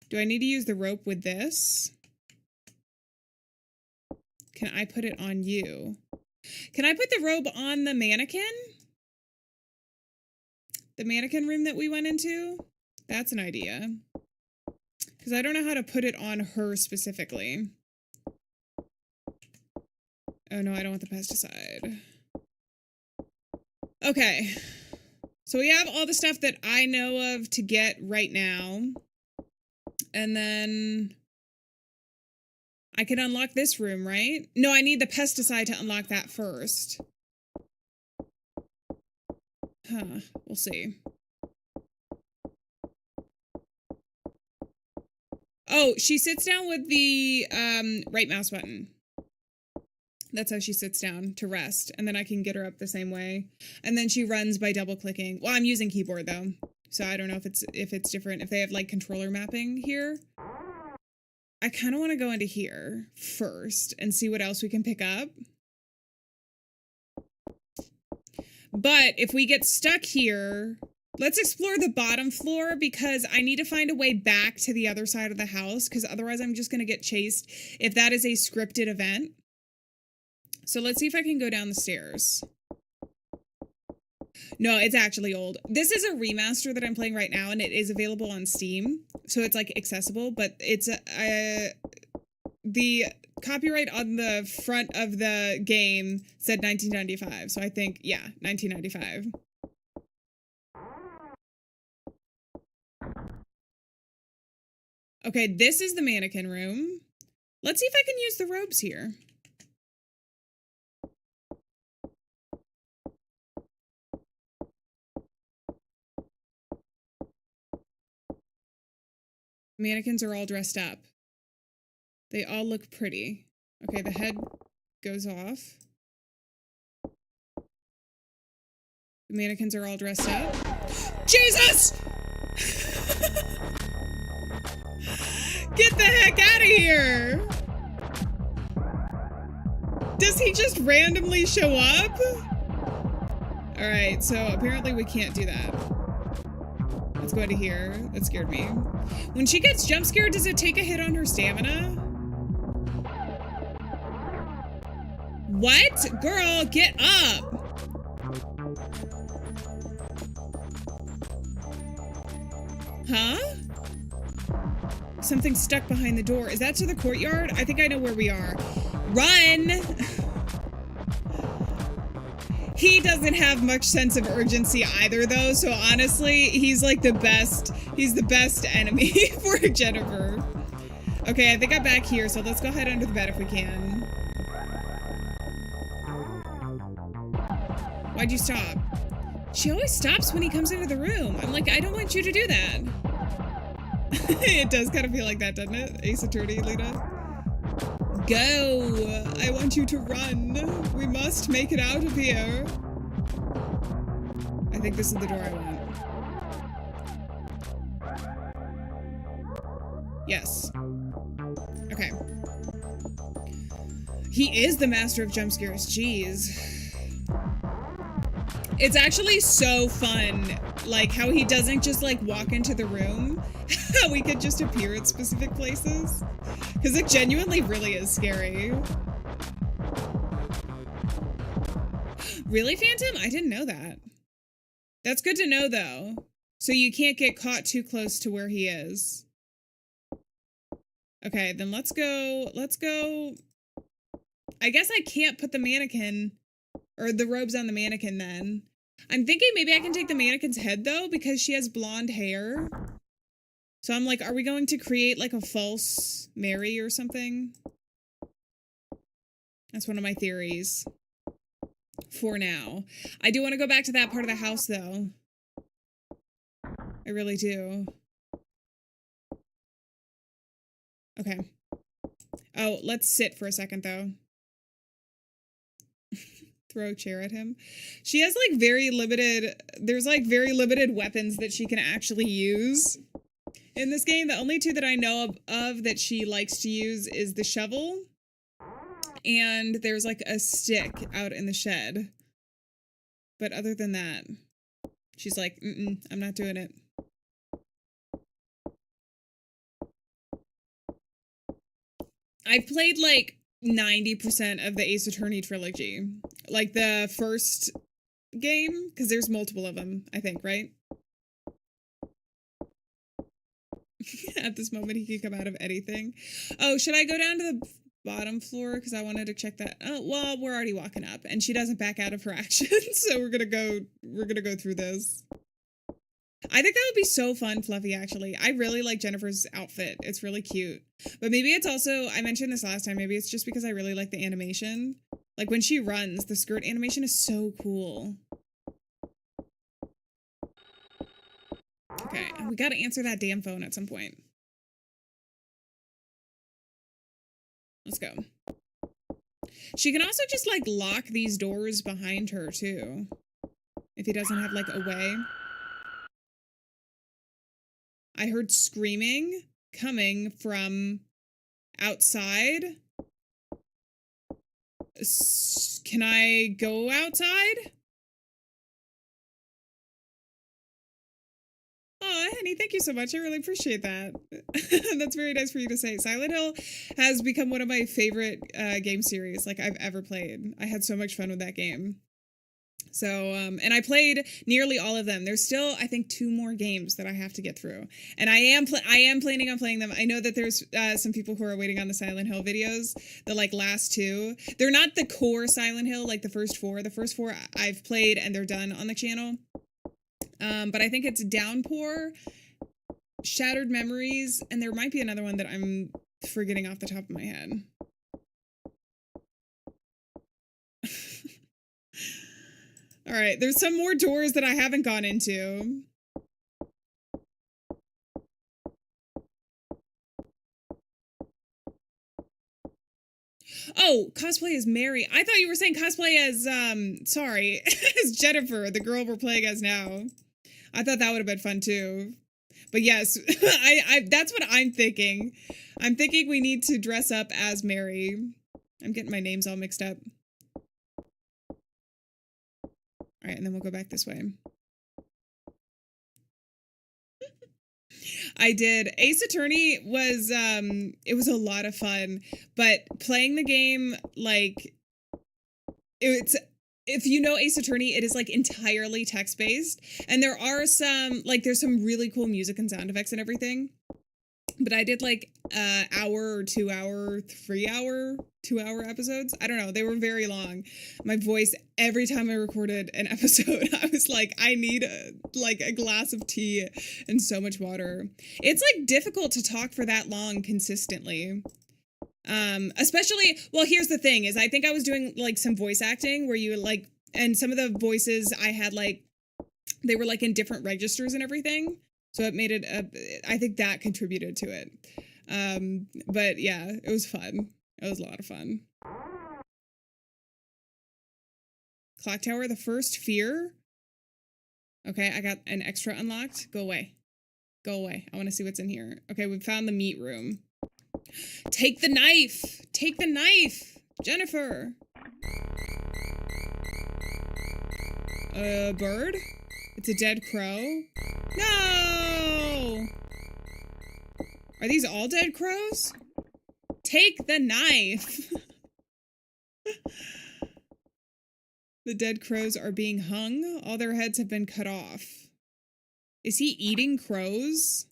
Do I need to use the rope with this? Can I put it on you? Can I put the robe on the mannequin? The mannequin room that we went into? That's an idea. Because I don't know how to put it on her specifically. Oh no, I don't want the pesticide. Okay. So we have all the stuff that I know of to get right now. And then I can unlock this room, right? No, I need the pesticide to unlock that first. Huh, we'll see. Oh, she sits down with the right mouse button. That's how she sits down to rest. And then I can get her up the same way. And then she runs by double clicking. Well, I'm using keyboard though. So I don't know if it's different. If they have like controller mapping here. I kind of want to go into here first and see what else we can pick up. But if we get stuck here, let's explore the bottom floor because I need to find a way back to the other side of the house because otherwise I'm just going to get chased if that is a scripted event. So let's see if I can go down the stairs. No, it's actually old. This is a remaster that I'm playing right now and it is available on Steam. So it's like accessible, but it's the copyright on the front of the game said 1995. So I think, yeah, 1995. Okay, this is the mannequin room. Let's see if I can use the robes here. Mannequins are all dressed up. They all look pretty. Okay, the head goes off. The mannequins are all dressed up. Jesus! Get the heck out of here! Does he just randomly show up? Alright, so apparently we can't do that. Let's go into here. That scared me. When she gets jump scared, does it take a hit on her stamina? What? Girl, get up! Huh? Something stuck behind the door. Is that to the courtyard? I think I know where we are. Run! He doesn't have much sense of urgency either, though, so honestly, he's like the best. He's the best enemy for Jennifer. Okay, I think I'm back here, so let's go hide under the bed if we can. Why'd you stop? She always stops when he comes into the room. I'm like, I don't want you to do that. It does kind of feel like that, doesn't it? Ace Attorney, Lena? Go! I want you to run. We must make it out of here. I think this is the door I want. Yes. Okay. He is the master of jump scares. Jeez. It's actually so fun, like how he doesn't just like walk into the room. How he could just appear at specific places. Because it genuinely really is scary. Really, Phantom? I didn't know that. That's good to know, though. So you can't get caught too close to where he is. Okay, then let's go. Let's go. I guess I can't put the mannequin or the robes on the mannequin then. I'm thinking maybe I can take the mannequin's head, though, because she has blonde hair. So I'm like, are we going to create like a false Mary or something? That's one of my theories. For now. I do want to go back to that part of the house, though. I really do. Okay. Oh, let's sit for a second, though. Throw a chair at him. She has like very limited, there's like very limited weapons that she can actually use. In this game, the only two that I know of that she likes to use is the shovel. And there's like a stick out in the shed. But other than that, she's like, I'm not doing it. I've played like 90% of the Ace Attorney trilogy. Like the first game, because there's multiple of them, I think, right? At this moment, he can come out of anything. Oh, should I go down to the bottom floor? Because I wanted to check that. Oh, well, we're already walking up, and she doesn't back out of her actions, so we're gonna go through this. I think that would be so fun, Fluffy, actually. I really like Jennifer's outfit. It's really cute. But maybe it's also, I mentioned this last time, maybe it's just because I really like the animation. Like when she runs, the skirt animation is so cool. Okay, we gotta answer that damn phone at some point. Let's go. She can also just, like, lock these doors behind her, too. If he doesn't have, like, a way. I heard screaming coming from outside. Can I go outside? Oh, honey, thank you so much. I really appreciate that. That's very nice for you to say. Silent Hill has become one of my favorite game series like I've ever played. I had so much fun with that game. So, and I played nearly all of them. There's still, I think, 2 more games that I have to get through, and I am planning on playing them. I know that there's some people who are waiting on the Silent Hill videos. The like last 2, they're not the core Silent Hill like the first 4. The first 4 I've played and they're done on the channel. But I think it's Downpour, Shattered Memories, and there might be another one that I'm forgetting off the top of my head. All right, there's some more doors that I haven't gone into. Oh, cosplay as Mary. I thought you were saying cosplay as, sorry, as Jennifer, the girl we're playing as now. I thought that would have been fun too. But yes, that's what I'm thinking. I'm thinking we need to dress up as Mary. I'm getting my names all mixed up. All right, and then we'll go back this way. I did. Ace Attorney was, it was a lot of fun, but playing the game, like, it's, if you know Ace Attorney, it is like entirely text-based, and there are some, like, there's some really cool music and sound effects and everything, but I did like hour or 2 hour, 3 hour, 2 hour episodes. I don't know. They were very long. My voice, every time I recorded an episode, I was like, I need a glass of tea and so much water. It's like difficult to talk for that long consistently. Especially, well, here's the thing is I think I was doing like some voice acting where you like, and some of the voices I had like, they were like in different registers and everything. So it made it, I think that contributed to it. But yeah, it was fun. It was a lot of fun. Clocktower, the first fear. Okay, I got an extra unlocked. Go away. Go away. I want to see what's in here. Okay, we found the meat room. Take the knife! Take the knife! Jennifer! A bird? It's a dead crow? No! Are these all dead crows? Take the knife! The dead crows are being hung. All their heads have been cut off. Is he eating crows?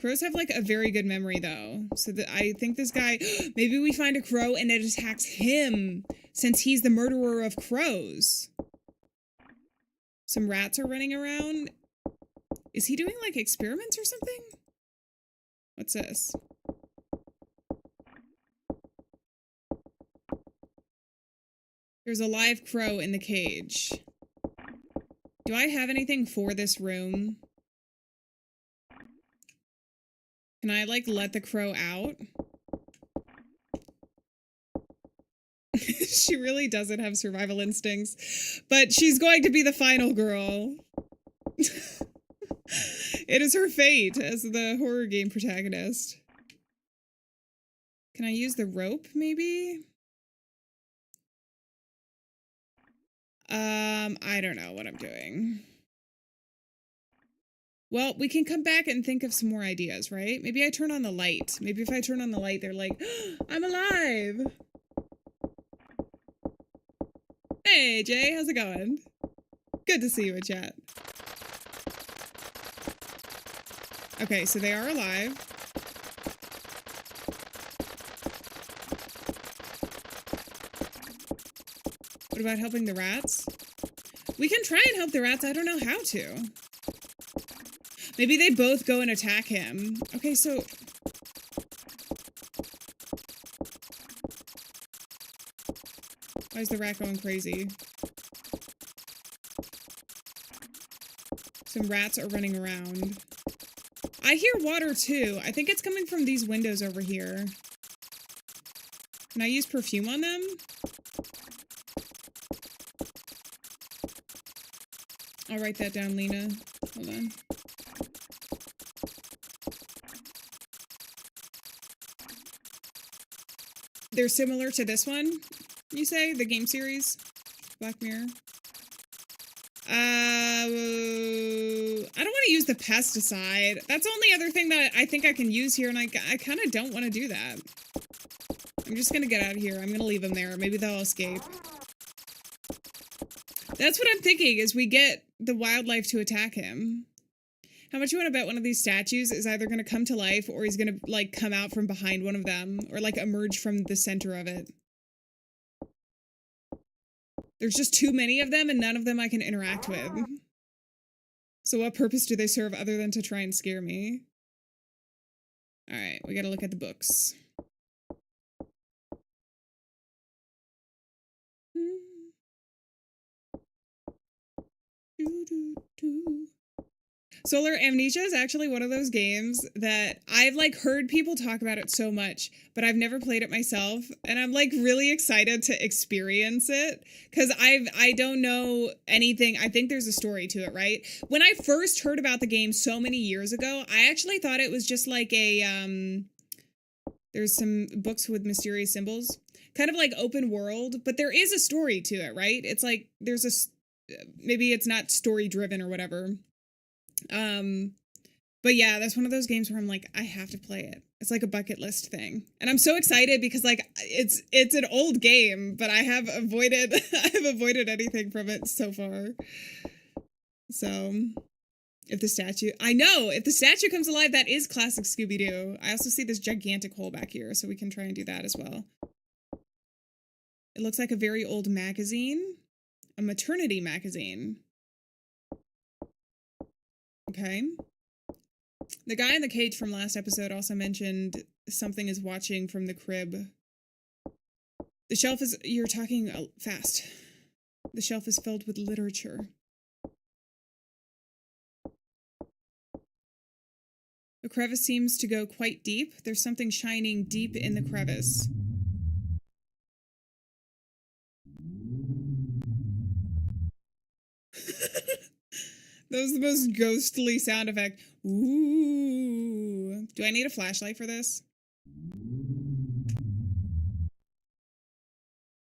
Crows have like a very good memory though. So that I think this guy, maybe we find a crow and it attacks him since he's the murderer of crows. Some rats are running around. Is he doing like experiments or something? What's this? There's a live crow in the cage. Do I have anything for this room? Can I like let the crow out? She really doesn't have survival instincts, but she's going to be the final girl. It is her fate as the horror game protagonist. Can I use the rope, maybe? I don't know what I'm doing. Well, we can come back and think of some more ideas, right? Maybe I turn on the light. Maybe if I turn on the light, they're like, oh, I'm alive! Hey, Jay, how's it going? Good to see you in chat. Okay, so they are alive. What about helping the rats? We can try and help the rats. I don't know how to. Maybe they both go and attack him. Okay, so... Why is the rat going crazy? Some rats are running around. I hear water too. I think it's coming from these windows over here. Can I use perfume on them? I'll write that down, Lena. Hold on. They're similar to this one, you say? The game series? Black Mirror? I don't want to use the pesticide. That's the only other thing that I think I can use here, and I kind of don't want to do that. I'm just gonna get out of here. I'm gonna leave them there. Maybe they'll escape. That's what I'm thinking, is we get the wildlife to attack him. How much you want to bet one of these statues is either going to come to life, or he's going to, like, come out from behind one of them, or, like, emerge from the center of it? There's just too many of them, and none of them I can interact with. So what purpose do they serve other than to try and scare me? Alright, we gotta look at the books. Solar Amnesia is actually one of those games that I've, like, heard people talk about it so much, but I've never played it myself, and I'm, like, really excited to experience it, because I don't know anything. I think there's a story to it, right? When I first heard about the game so many years ago, I actually thought it was just like a, there's some books with mysterious symbols, kind of like open world, but there is a story to it, right? It's like, there's maybe it's not story driven or whatever. But yeah, that's one of those games where I'm like, I have to play it. It's like a bucket list thing. And I'm so excited because, like, it's an old game, but I have avoided anything from it so far. So if the statue comes alive, that is classic Scooby-Doo. I also see this gigantic hole back here, so we can try and do that as well. It looks like a very old magazine, a maternity magazine. Okay. The guy in the cage from last episode also mentioned something is watching from the crib. The shelf is... You're talking fast. The shelf is filled with literature. The crevice seems to go quite deep. There's something shining deep in the crevice. That was the most ghostly sound effect. Ooh. Do I need a flashlight for this?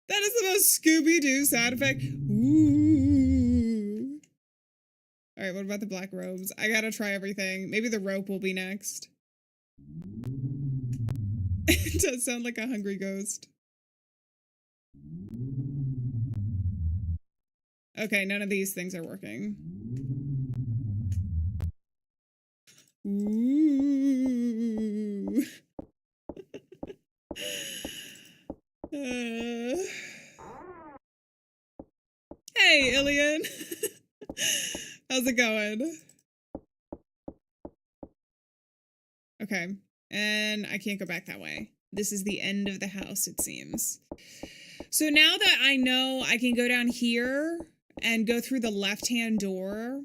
That is the most Scooby-Doo sound effect. Ooh. Alright, what about the black robes? I gotta try everything. Maybe the rope will be next. It does sound like a hungry ghost. Okay, none of these things are working. Ooh. Hey, Alieann. How's it going? Okay, and I can't go back that way. This is the end of the house, it seems. So now that I know I can go down here and go through the left-hand door,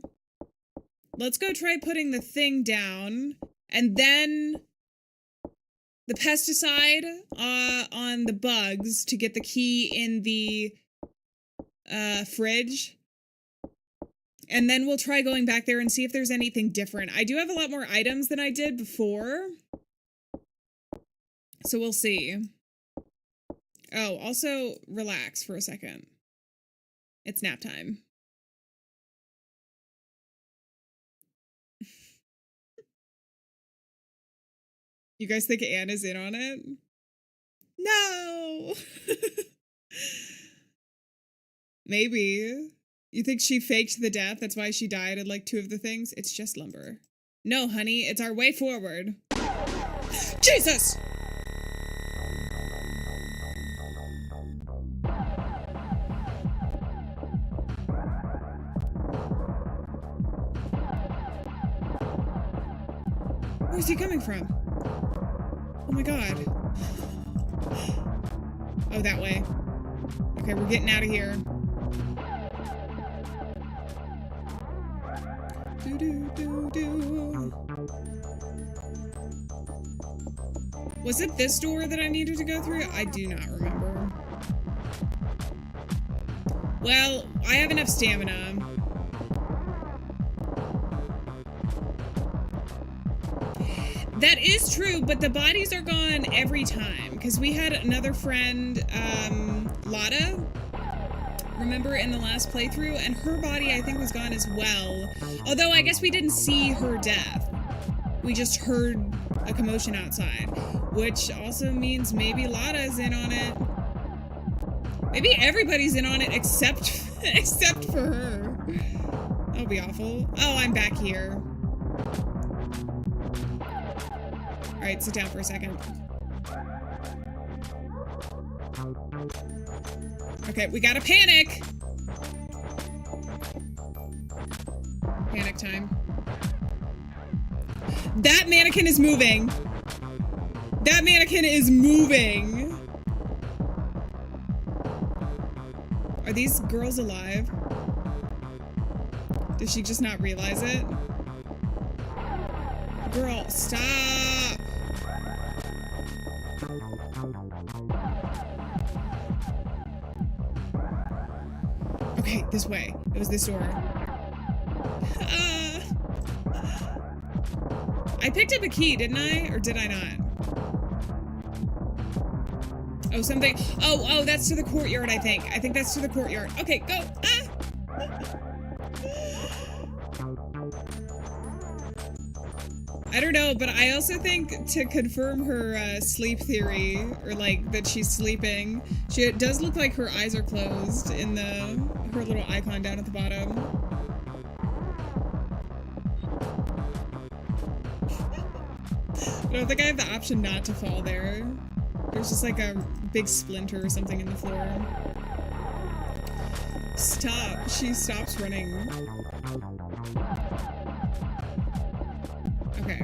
let's go try putting the thing down, and then the pesticide on the bugs to get the key in the fridge. And then we'll try going back there and see if there's anything different. I do have a lot more items than I did before, so we'll see. Oh, also, relax for a second. It's nap time. You guys think Anne is in on it? No! Maybe. You think she faked the death? That's why she died at, like, 2 of the things? It's just lumber. No, honey, it's our way forward. Jesus! Where's he coming from? Oh my god. Oh, that way. Okay, we're getting out of here. Was it this door that I needed to go through? I do not remember. Well, I have enough stamina. That is true, but the bodies are gone every time. Because we had another friend, Lotta, remember in the last playthrough? And her body, I think, was gone as well. Although, I guess we didn't see her death. We just heard a commotion outside. Which also means maybe Lotta's in on it. Maybe everybody's in on it except for her. That would be awful. Oh, I'm back here. Alright, sit down for a second. Okay, we gotta panic! Panic time. That mannequin is moving! That mannequin is moving! Are these girls alive? Does she just not realize it? Girl, stop! Okay, this way. It was this door. I picked up a key, didn't I? Or did I not? Oh, something. Oh, that's to the courtyard, I think. I think that's to the courtyard. Okay, go. Ah! I don't know, but I also think to confirm her sleep theory, or like that she's sleeping, it does look like her eyes are closed in her little icon down at the bottom. I don't think I have the option not to fall there. There's just like a big splinter or something in the floor. Stop. She stops running. Okay.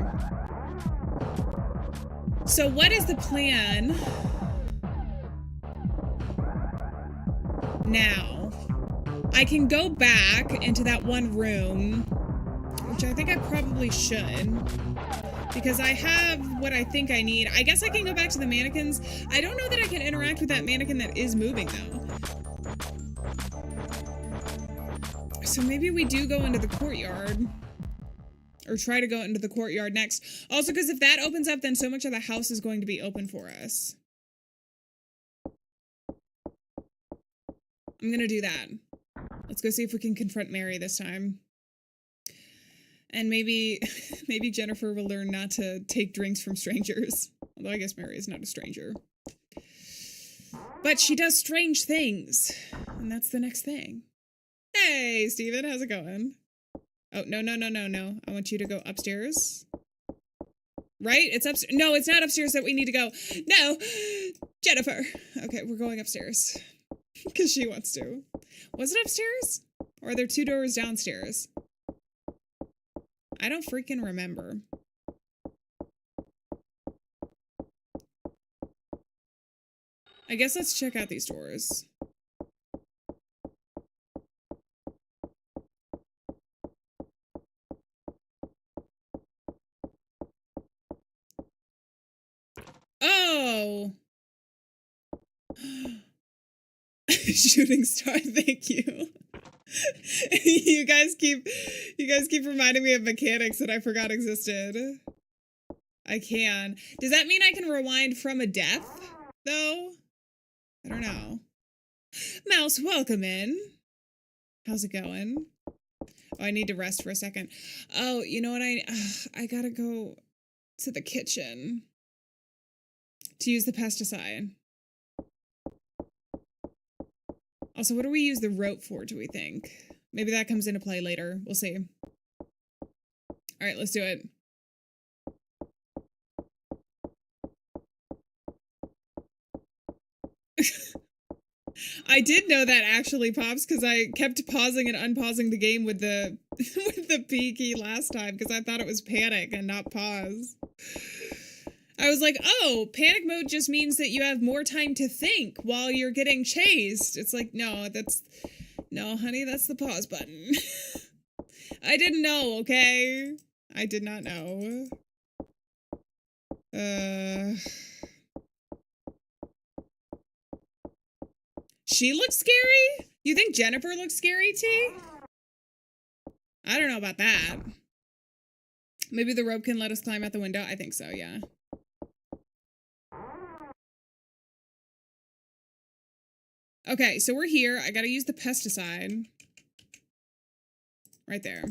So what is the plan now? I can go back into that one room, which I think I probably should. Because I have what I think I need. I guess I can go back to the mannequins. I don't know that I can interact with that mannequin that is moving, though. So maybe we do go into the courtyard. Or try to go into the courtyard next. Also, because if that opens up, then so much of the house is going to be open for us. I'm gonna do that. Let's go see if we can confront Mary this time. And maybe Jennifer will learn not to take drinks from strangers. Although I guess Mary is not a stranger. But she does strange things. And that's the next thing. Hey, Steven, how's it going? Oh, no. I want you to go upstairs. Right? It's upstairs. No, it's not upstairs that we need to go. No! Jennifer! Okay, we're going upstairs. Because she wants to. Was it upstairs? Or are there 2 doors downstairs? I don't freaking remember. I guess let's check out these doors. Oh! Shooting star, thank you. You guys keep reminding me of mechanics that I forgot existed. I can. Does that mean I can rewind from a death, though? I don't know. Mouse, welcome in. How's it going? Oh, I need to rest for a second. Oh, you know what? I gotta go to the kitchen to use the pesticide. Also, what do we use the rope for, do we think? Maybe that comes into play later. We'll see. Alright, let's do it. I did know that actually, Pops, because I kept pausing and unpausing the game with the with the P key last time, because I thought it was panic and not pause. I was like, oh, panic mode just means that you have more time to think while you're getting chased. It's like, no, honey, that's the pause button. I didn't know, okay? I did not know. She looks scary? You think Jennifer looks scary, T? I don't know about that. Maybe the rope can let us climb out the window? I think so, yeah. Okay, so we're here. I gotta use the pesticide. Right there.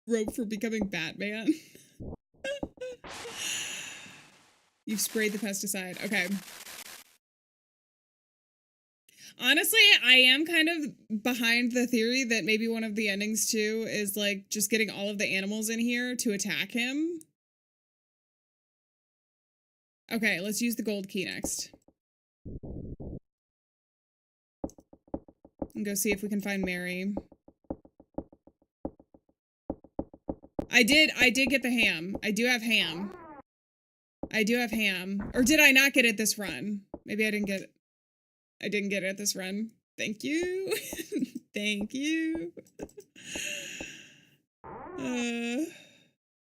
Rope for becoming Batman. You've sprayed the pesticide. Okay. Honestly, I am kind of behind the theory that maybe one of the endings too is like just getting all of the animals in here to attack him. Okay, let's use the gold key next. And go see if we can find Mary. I did get the ham. I do have ham. I do have ham. Or did I not get it this run? Maybe I didn't get it. I didn't get it this run. Thank you. Thank you.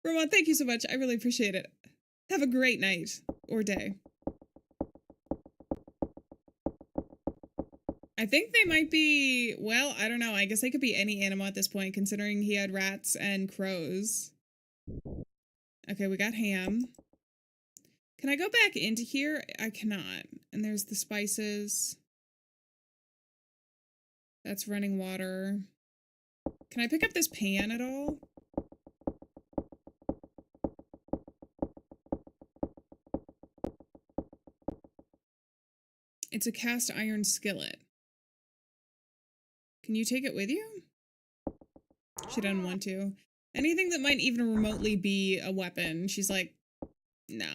Ramon, thank you so much. I really appreciate it. Have a great night or day. I think they might be, well, I don't know. I guess they could be any animal at this point, considering he had rats and crows. Okay, we got ham. Can I go back into here? I cannot. And there's the spices. That's running water. Can I pick up this pan at all? It's a cast iron skillet. Can you take it with you? She doesn't want to. Anything that might even remotely be a weapon, she's like, no.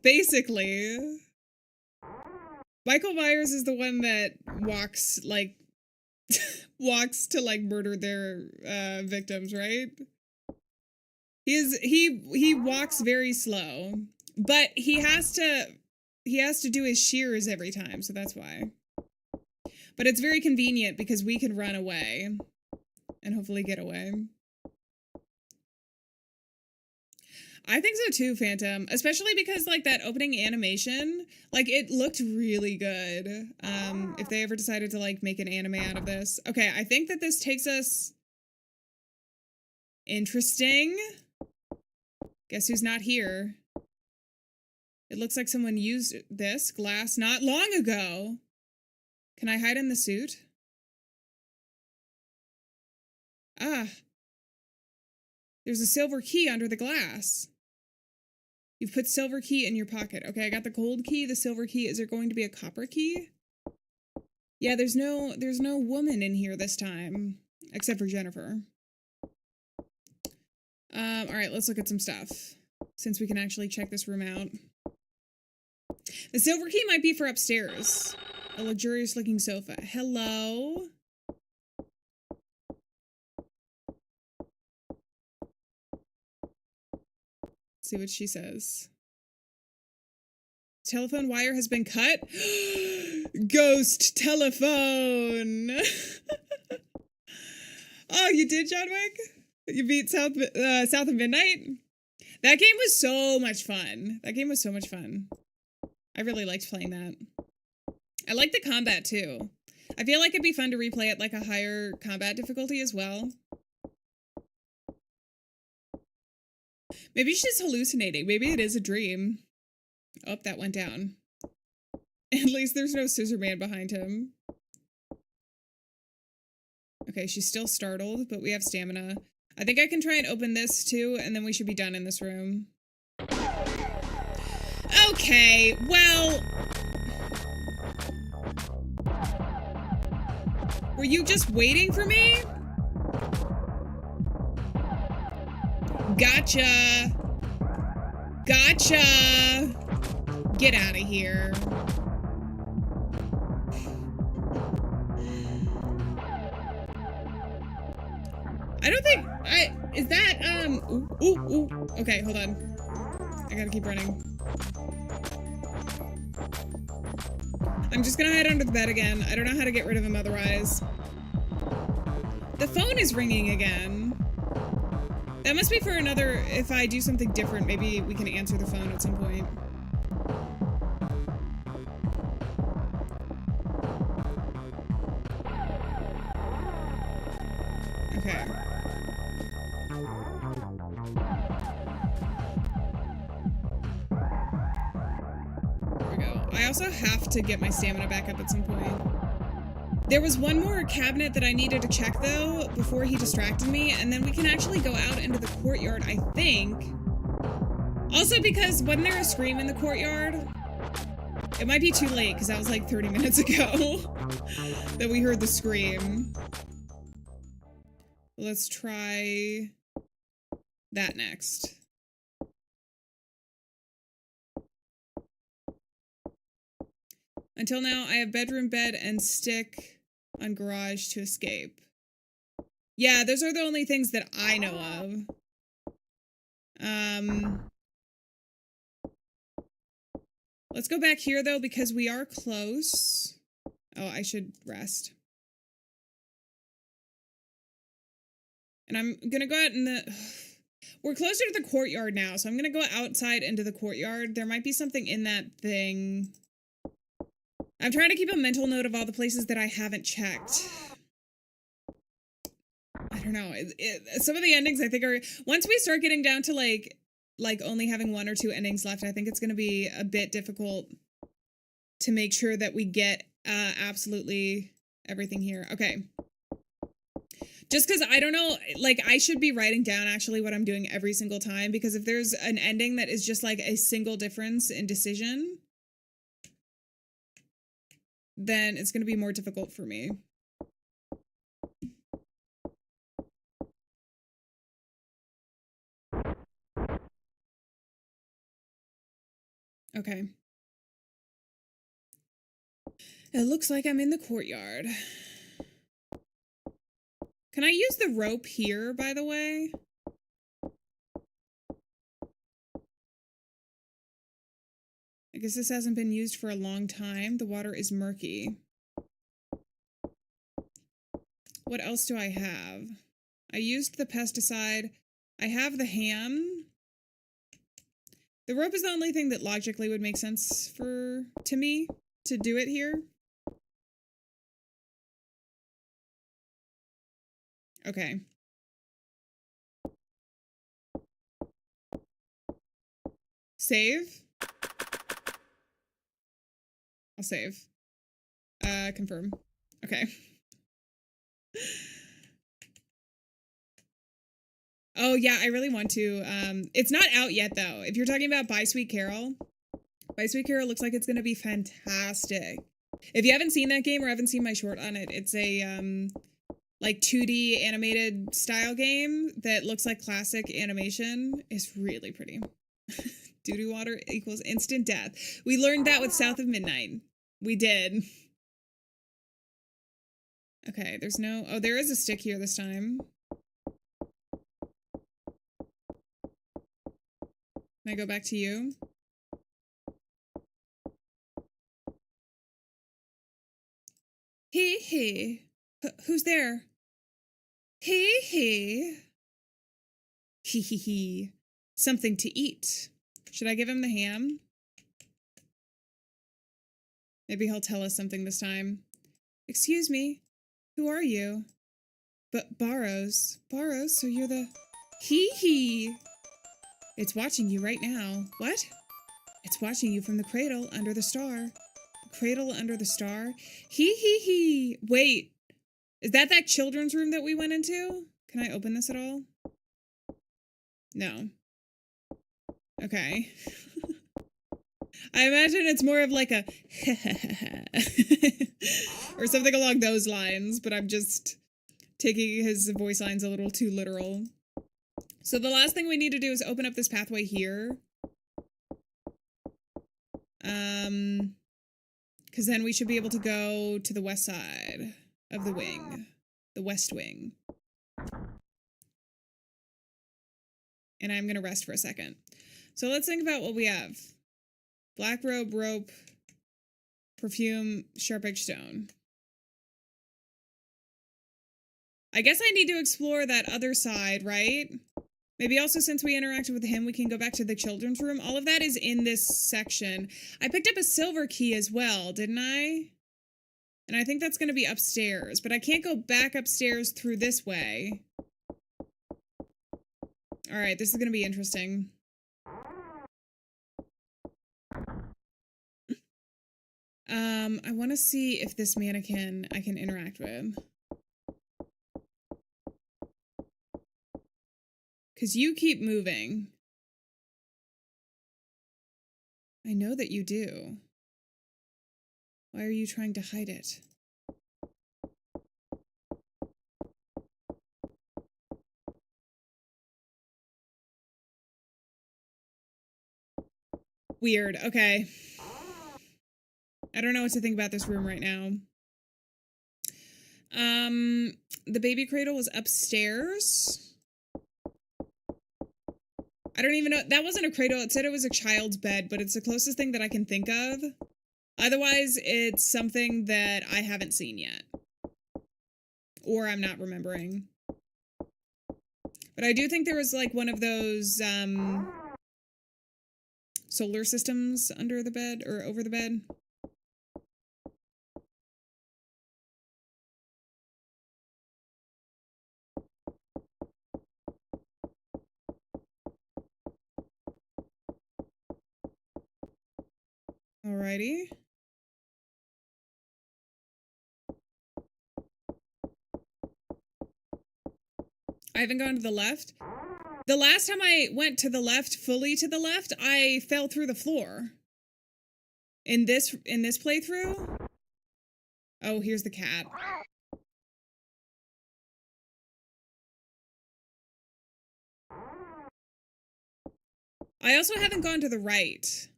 Basically, Michael Myers is the one that walks walks to like murder their victims, right? He walks very slow, but he has to do his shears every time, so that's why. But it's very convenient because we can run away and hopefully get away. I think so too, Phantom. Especially because, like, that opening animation, like, it looked really good. If they ever decided to, like, make an anime out of this. Okay, I think that this takes us... Interesting. Guess who's not here? It looks like someone used this glass not long ago. Can I hide in the suit? Ah. There's a silver key under the glass. You've put silver key in your pocket. Okay, I got the gold key, the silver key. Is there going to be a copper key? Yeah, there's no woman in here this time. Except for Jennifer. Alright, let's look at some stuff. Since we can actually check this room out. The silver key might be for upstairs. A luxurious looking sofa. Hello? See what she says. Telephone wire has been cut. Ghost telephone. Oh, you did, John Wick? You beat South of Midnight? That game was so much fun. That game was so much fun. I really liked playing that. I like the combat too. I feel like it'd be fun to replay at like a higher combat difficulty as well. Maybe she's hallucinating. Maybe it is a dream. Oh, that went down. At least there's no Scissorman behind him. Okay, she's still startled, but we have stamina. I think I can try and open this too, and then we should be done in this room. Okay, well... Were you just waiting for me? Gotcha! Gotcha! Get out of here. I don't think is that ooh. Okay, hold on. I gotta keep running. I'm just gonna hide under the bed again. I don't know how to get rid of him otherwise. The phone is ringing again. That must be for another, if I do something different, maybe we can answer the phone at some point. Okay. There we go. I also have to get my stamina back up at some point. There was one more cabinet that I needed to check, though, before he distracted me, and then we can actually go out into the courtyard, I think. Also, because wasn't there a scream in the courtyard? It might be too late, because that was like 30 minutes ago that we heard the scream. Let's try that next. Until now, I have bedroom, bed, and stick on garage to escape. Yeah, those are the only things that I know of. Let's go back here, though, because we are close. Oh, I should rest. And I'm gonna go out in the... We're closer to the courtyard now, so I'm gonna go outside into the courtyard. There might be something in that thing. I'm trying to keep a mental note of all the places that I haven't checked. I don't know. Some of the endings I think are... Once we start getting down to, like only having 1 or 2 endings left, I think it's going to be a bit difficult to make sure that we get absolutely everything here. Okay. Just because I don't know, like, I should be writing down actually what I'm doing every single time, because if there's an ending that is just like a single difference in decision, then it's going to be more difficult for me. Okay. It looks like I'm in the courtyard. Can I use the rope here, by the way? I guess this hasn't been used for a long time. The water is murky. What else do I have? I used the pesticide. I have the ham. The rope is the only thing that logically would make sense to me to do it here. Okay. Save. I'll save. Confirm. Okay. Oh, yeah, I really want to. It's not out yet, though. If you're talking about Bye Sweet Carol, Bye Sweet Carol looks like it's going to be fantastic. If you haven't seen that game or haven't seen my short on it, it's a, like 2D animated style game that looks like classic animation. It's really pretty. Doo-doo water equals instant death. We learned that with South of Midnight. We did. Okay, there's no... Oh, there is a stick here this time. Can I go back to you? Hey, hey. Who's there? Hey, hey. Hee hee hee. Something to eat. Should I give him the ham? Maybe he'll tell us something this time. Excuse me. Who are you? But Barrows. Barrows, so you're the... Hee hee. It's watching you right now. What? It's watching you from the cradle under the star. The cradle under the star? Hee hee hee. Wait. Is that children's room that we went into? Can I open this at all? No. Okay. I imagine it's more of like a or something along those lines, but I'm just taking his voice lines a little too literal. So the last thing we need to do is open up this pathway here. Because then we should be able to go to the west side of the wing. The west wing. And I'm going to rest for a second. So let's think about what we have. Black rope, rope, Perfume, sharp edge stone. I guess I need to explore that other side, right? Maybe also since we interacted with him, we can go back to the children's room. All of that is in this section. I picked up a silver key as well, didn't I? And I think that's going to be upstairs, but I can't go back upstairs through this way. All right, this is going to be interesting. I want to see if this mannequin I can interact with. Because you keep moving. I know that you do. Why are you trying to hide it? Weird. Okay. I don't know what to think about this room right now. The baby cradle was upstairs. I don't even know. That wasn't a cradle. It said it was a child's bed, but it's the closest thing that I can think of. Otherwise, it's something that I haven't seen yet. Or I'm not remembering. But I do think there was like one of those solar systems under the bed or over the bed. Alrighty. I haven't gone to the left. The last time I went to the left, fully to the left, I fell through the floor. In this playthrough? Oh, here's the cat. I also haven't gone to the right.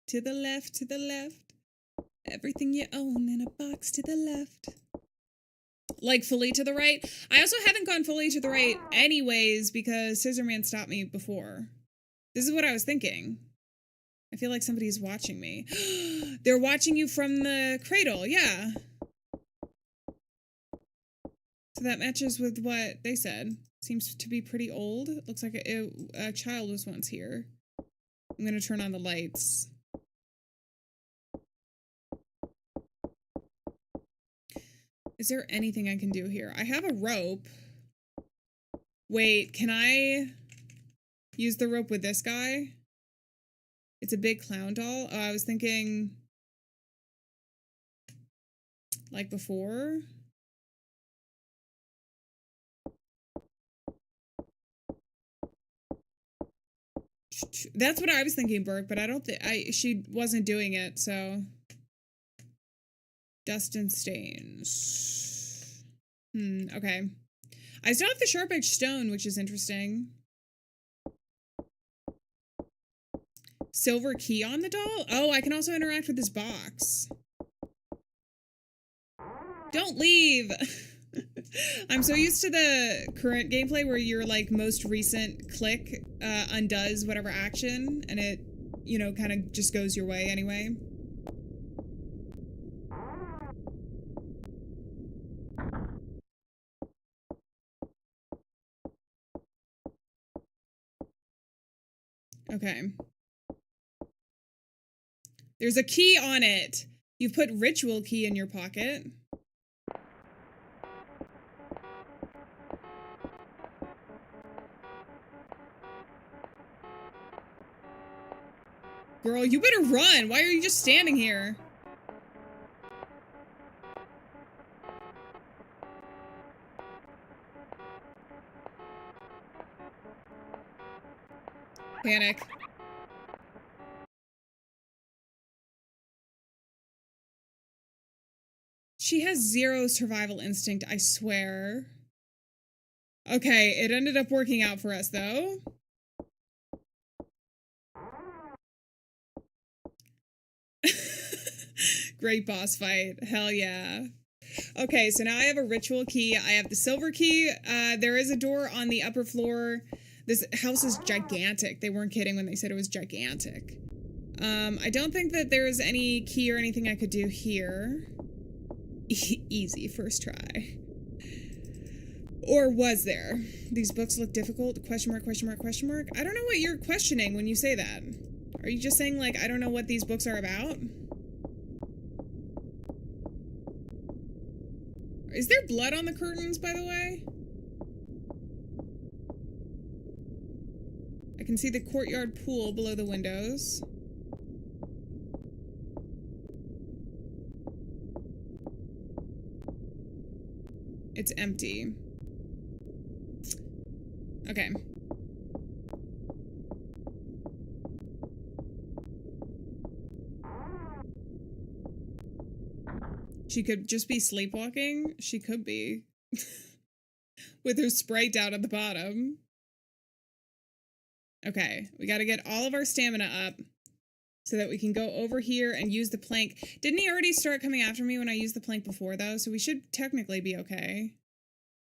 To the left, to the left. Everything you own in a box to the left. Like, fully to the right. I also haven't gone fully to the right anyways because Scissorman stopped me before. This is what I was thinking. I feel like somebody's watching me. They're watching you from the cradle, yeah. So that matches with what they said. Seems to be pretty old. It looks like a child was once here. I'm gonna turn on the lights. Is there anything I can do here? I have a rope. Wait, can I use the rope with this guy? It's a big clown doll. Oh, I was thinking like before. That's what I was thinking, Burke, but I don't think she wasn't doing it, so. Dust and stains. Okay. I still have the sharp edge stone, which is interesting. Silver key on the doll? Oh, I can also interact with this box. Don't leave! I'm so used to the current gameplay where your, like, most recent click undoes whatever action, and it, you know, kind of just goes your way anyway. Okay. There's a key on it. You've put ritual key in your pocket. Girl, you better run. Why are you just standing here? Panic. She has zero survival instinct, I swear. Okay, it ended up working out for us, though. Great boss fight. Hell yeah. Okay, so now I have a ritual key. I have the silver key. There is a door on the upper floor. This house is gigantic. They weren't kidding when they said it was gigantic. I don't think that there's any key or anything I could do here. Easy, first try. Or was there? These books look difficult? Question mark, question mark, question mark? I don't know what you're questioning when you say that. Are you just saying, like, I don't know what these books are about? Is there blood on the curtains, by the way? I can see the courtyard pool below the windows. It's empty. Okay. She could just be sleepwalking. She could be. With her sprite down at the bottom. Okay, we gotta get all of our stamina up so that we can go over here and use the plank. Didn't he already start coming after me when I used the plank before, though? So we should technically be okay.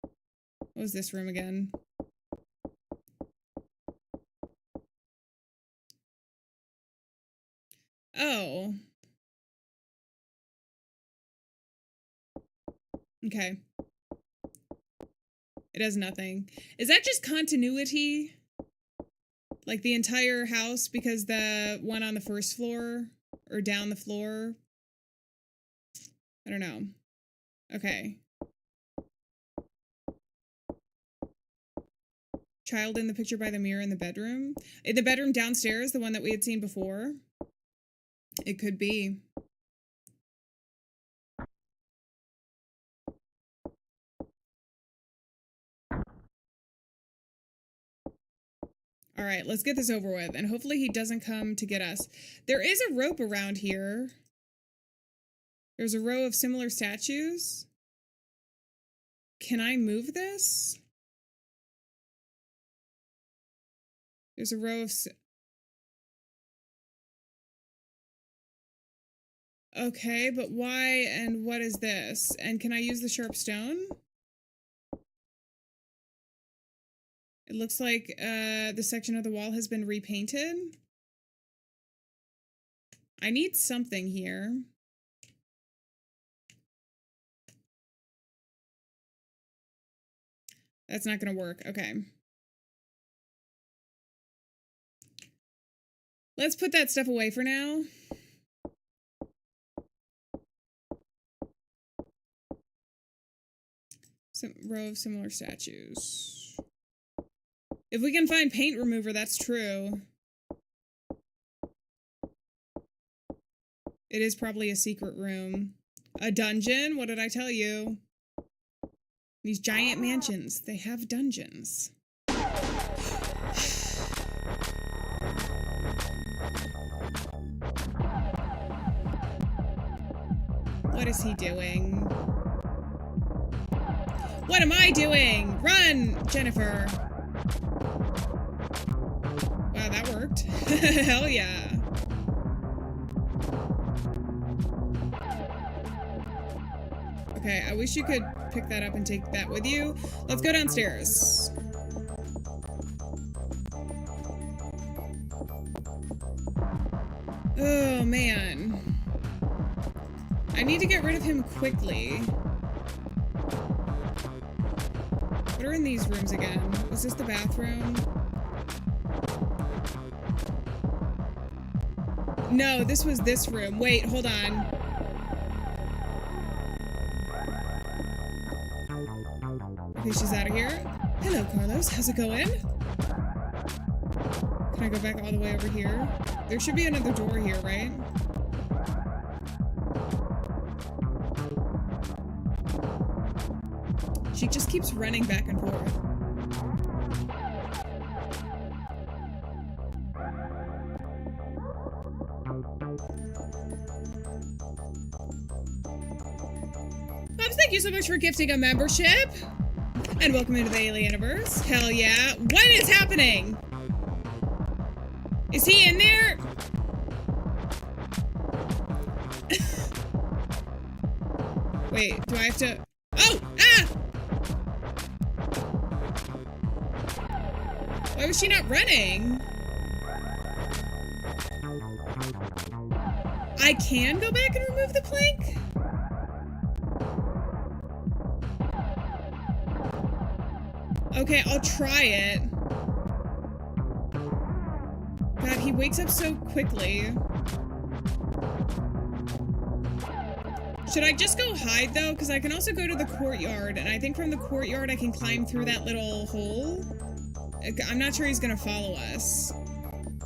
What was this room again? Oh. Okay. It has nothing. Is that just continuity? Like the entire house because the one on the first floor or down the floor? I don't know. Okay. Child in the picture by the mirror in the bedroom? In the bedroom downstairs, the one that we had seen before? It could be. All right, let's get this over with. And hopefully he doesn't come to get us. There is a rope around here. There's a row of similar statues. Can I move this? There's a row of... Okay, but why and what is this? And can I use the sharp stone? It looks like the section of the wall has been repainted. I need something here. That's not gonna work. Okay. Let's put that stuff away for now. Some row of similar statues. If we can find paint remover, that's true. It is probably a secret room. A dungeon? What did I tell you? These giant mansions, they have dungeons. What is he doing? What am I doing? Run, Jennifer. Wow, that worked. Hell yeah. Okay, I wish you could pick that up and take that with you. Let's go downstairs. Oh, man. I need to get rid of him quickly. What are in these rooms again? Was this the bathroom? No, this was this room. Wait, hold on. Okay, she's out of here. Hello, Carlos. How's it going? Can I go back all the way over here? There should be another door here, right? She just keeps running back and forth. Pops, thank you so much for gifting a membership. And welcome into the Alieaniverse. Hell yeah. What is happening? Is he in there? Wait, do I have to... Oh! Ah! Why was she not running? I can go back and remove the plank? Okay, I'll try it. God, he wakes up so quickly. Should I just go hide, though? Because I can also go to the courtyard, and I think from the courtyard I can climb through that little hole. I'm not sure he's gonna follow us.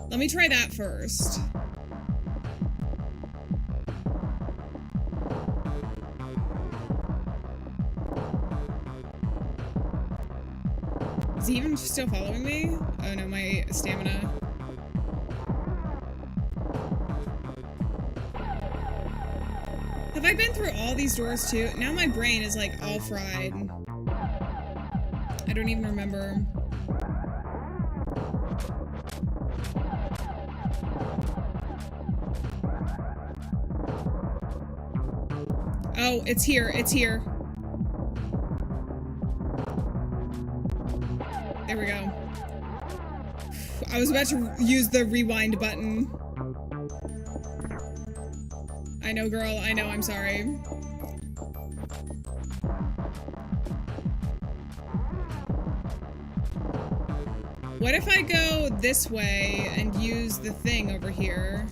Let me try that first. Is he even still following me? Oh no, my stamina. Have I been through all these doors too? Now my brain is like all fried. I don't even remember. Oh, it's here. It's here. There we go. I was about to use the rewind button. I know, girl. I know. I'm sorry. What if I go this way and use the thing over here?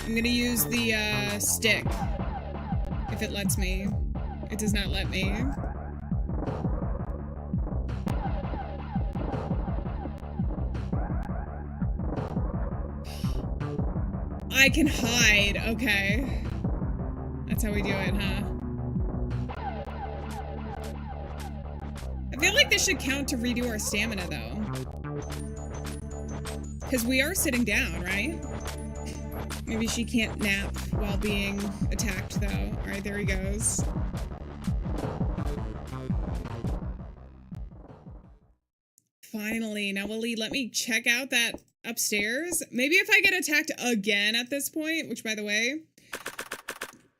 I'm gonna use the stick, if it lets me. It does not let me. I can hide, okay. That's how we do it, huh? I feel like this should count to redo our stamina, though. Because we are sitting down, right? Maybe she can't nap while being attacked, though. Alright, there he goes. Finally. Now, will he let me check out that upstairs? Maybe if I get attacked again at this point, which, by the way,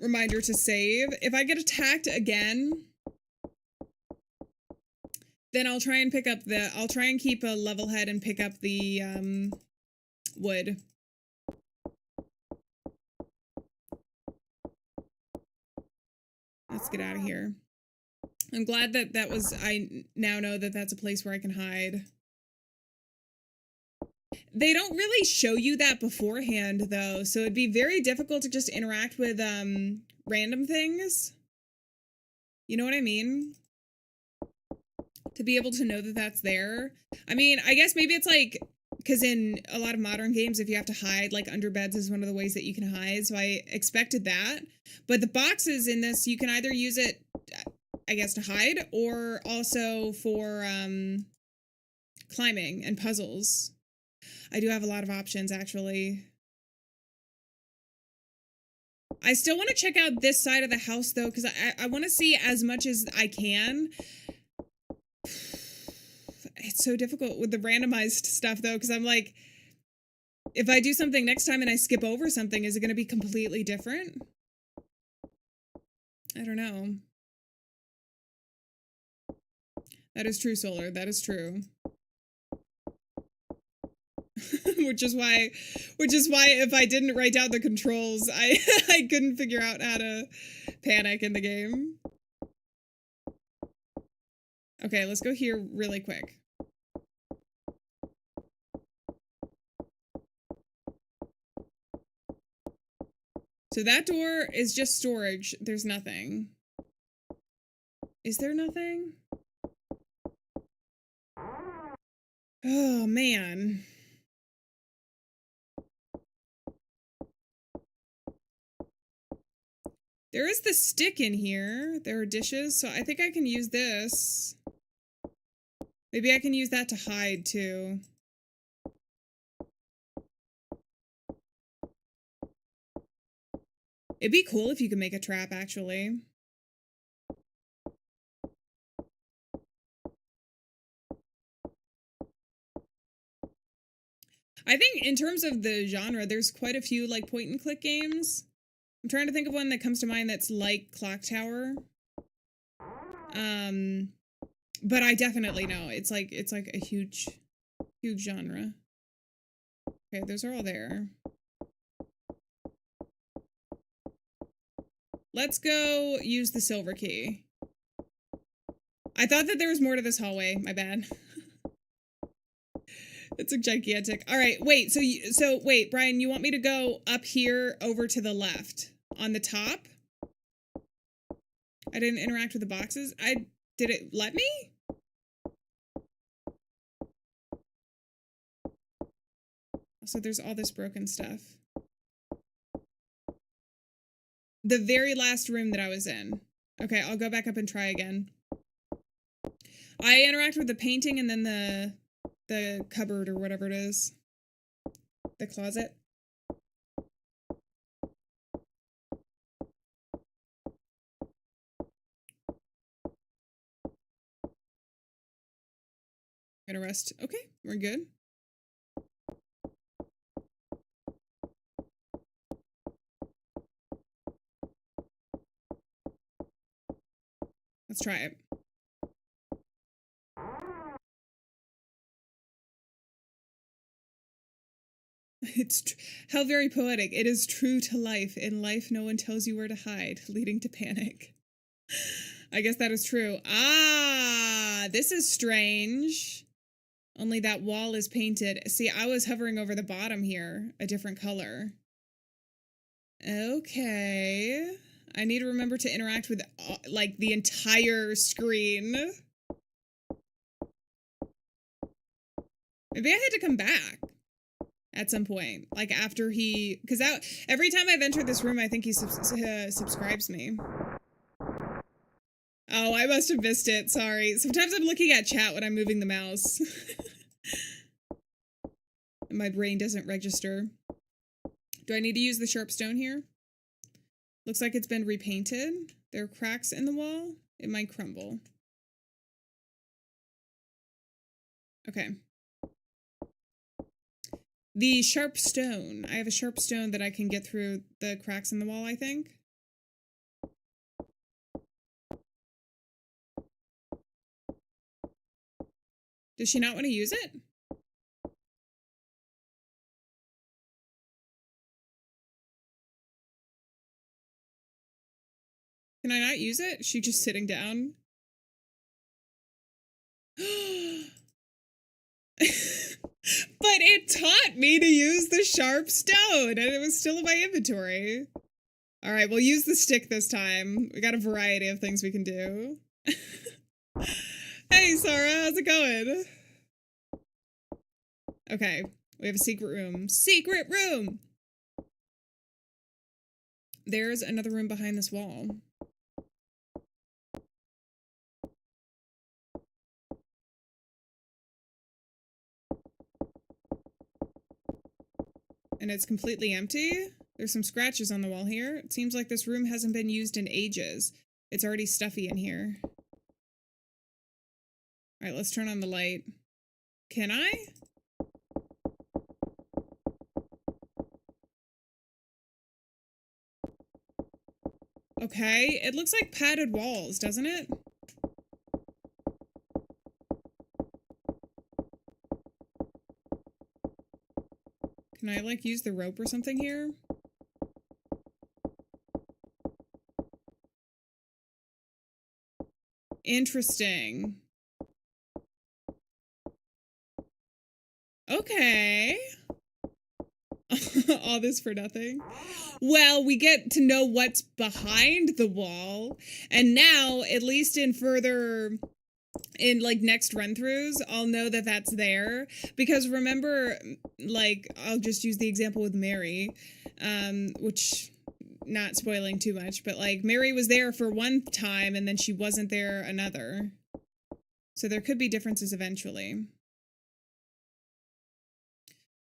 reminder to save. If I get attacked again, then I'll try and pick up the... I'll try and keep a level head and pick up the, wood. Let's get out of here. I'm glad that that was... I now know that that's a place where I can hide. They don't really show you that beforehand, though, so it'd be very difficult to just interact with, random things. You know what I mean? To be able to know that that's there. I mean, I guess maybe it's like... Because in a lot of modern games, if you have to hide, like, under beds is one of the ways that you can hide, so I expected that. But the boxes in this, you can either use it, I guess, to hide, or also for, climbing and puzzles. I do have a lot of options, actually. I still want to check out this side of the house, though, because I want to see as much as I can. It's so difficult with the randomized stuff, though, because I'm like, if I do something next time and I skip over something, is it going to be completely different? I don't know. That is true, Solar. That is true. which is why if I didn't write down the controls, I couldn't figure out how to panic in the game. Okay, let's go here really quick. So that door is just storage. There's nothing. Is there nothing? Oh, man. There is the stick in here. There are dishes, so I think I can use this. Maybe I can use that to hide, too. It'd be cool if you could make a trap, actually. I think in terms of the genre, there's quite a few, like, point-and-click games. I'm trying to think of one that comes to mind that's like Clocktower. But I definitely know it's like a huge genre. Okay, those are all there. Let's go use the silver key. I thought that there was more to this hallway. My bad. It's a gigantic. All right, wait. So wait, Brian, you want me to go up here over to the left on the top? I didn't interact with the boxes. Did it let me? So there's all this broken stuff. The very last room that I was in. Okay, I'll go back up and try again. I interact with the painting and then the cupboard or whatever it is. The closet. Gonna rest. Okay, we're good. Let's try it. How very poetic. It is true to life. In life, no one tells you where to hide, leading to panic. I guess that is true. Ah, this is strange. Only that wall is painted. See, I was hovering over the bottom here, a different color. Okay. I need to remember to interact with, like, the entire screen. Maybe I had to come back at some point. Like, after he... Because every time I've entered this room, I think he subscribes me. Oh, I must have missed it. Sorry. Sometimes I'm looking at chat when I'm moving the mouse. And my brain doesn't register. Do I need to use the sharp stone here? Looks like it's been repainted. There are cracks in the wall. It might crumble. Okay. The sharp stone. I have a sharp stone that I can get through the cracks in the wall, I think. Does she not want to use it? Can I not use it? Is she just sitting down? But it taught me to use the sharp stone, and it was still in my inventory. All right, we'll use the stick this time. We got a variety of things we can do. Hey, Sarah, how's it going? Okay, we have a secret room. Secret room! There's another room behind this wall. And it's completely empty. There's some scratches on the wall here. It seems like this room hasn't been used in ages. It's already stuffy in here. All right, let's turn on the light. Can I? Okay, it looks like padded walls, doesn't it? Can I, like, use the rope or something here? Interesting. Okay. All this for nothing. Well, we get to know what's behind the wall. And now, at least in like next run-throughs, I'll know that that's there. Because remember, like, I'll just use the example with Mary, which, not spoiling too much, but like Mary was there for one time and then she wasn't there another. So there could be differences eventually.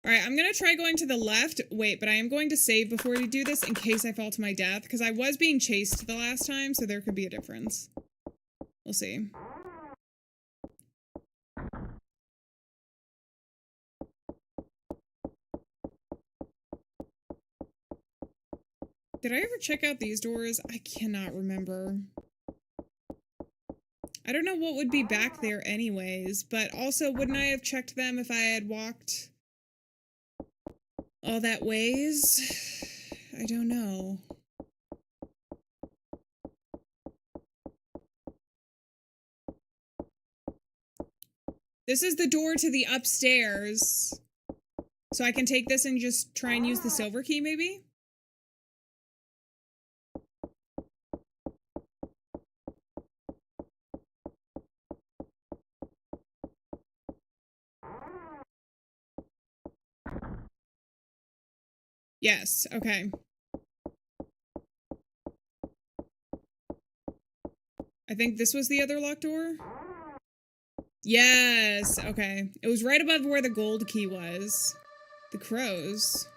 All right, I'm going to try going to the left. Wait, but I am going to save before we do this in case I fall to my death, because I was being chased the last time, so there could be a difference. We'll see. Did I ever check out these doors? I cannot remember. I don't know what would be back there anyways, but also wouldn't I have checked them if I had walked all that ways? I don't know. This is the door to the upstairs. So I can take this and just try and use the silver key, maybe? Yes, okay. I think this was the other locked door? Yes, okay. It was right above where the gold key was. The crows.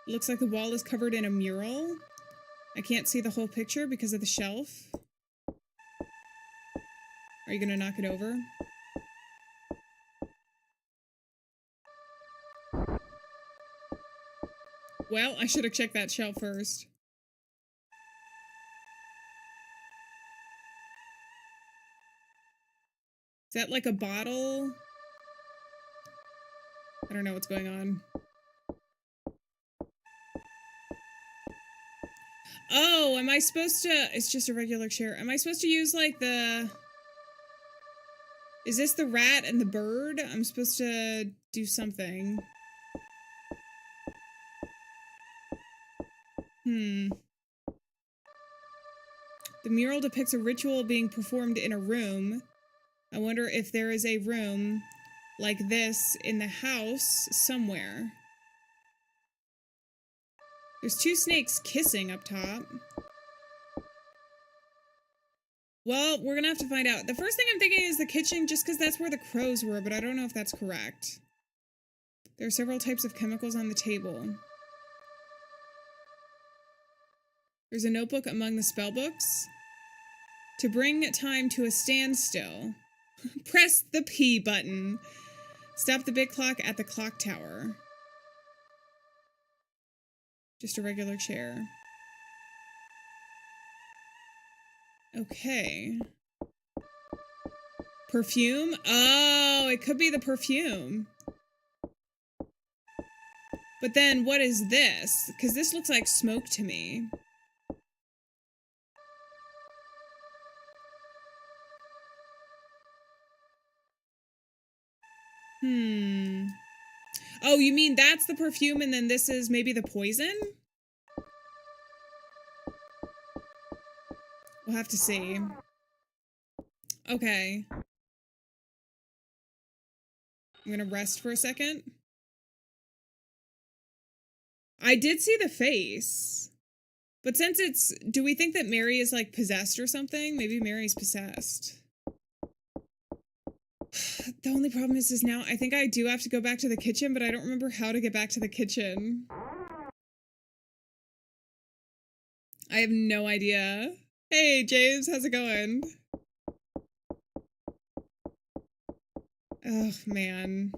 Looks like the wall is covered in a mural. I can't see the whole picture because of the shelf. Are you gonna knock it over? Well, I should have checked that shelf first. Is that like a bottle? I don't know what's going on. Oh, am I supposed to... It's just a regular chair. Am I supposed to use like the... Is this the rat and the bird? I'm supposed to do something. The mural depicts a ritual being performed in a room. I wonder if there is a room like this in the house somewhere. There's two snakes kissing up top. Well, we're gonna have to find out. The first thing I'm thinking is the kitchen, just because that's where the crows were, but I don't know if that's correct. There are several types of chemicals on the table. There's a notebook among the spell books. To bring time to a standstill, press the P button. Stop the big clock at the Clocktower. Just a regular chair. Okay. Perfume? Oh, it could be the perfume. But then what is this? Because this looks like smoke to me. Oh, you mean that's the perfume and then this is maybe the poison? We'll have to see. Okay. I'm gonna rest for a second. I did see the face. But since it's... Do we think that Mary is, like, possessed or something? Maybe Mary's possessed. The only problem is now I think I do have to go back to the kitchen, but I don't remember how to get back to the kitchen. I have no idea. Hey, James, how's it going? Oh, man.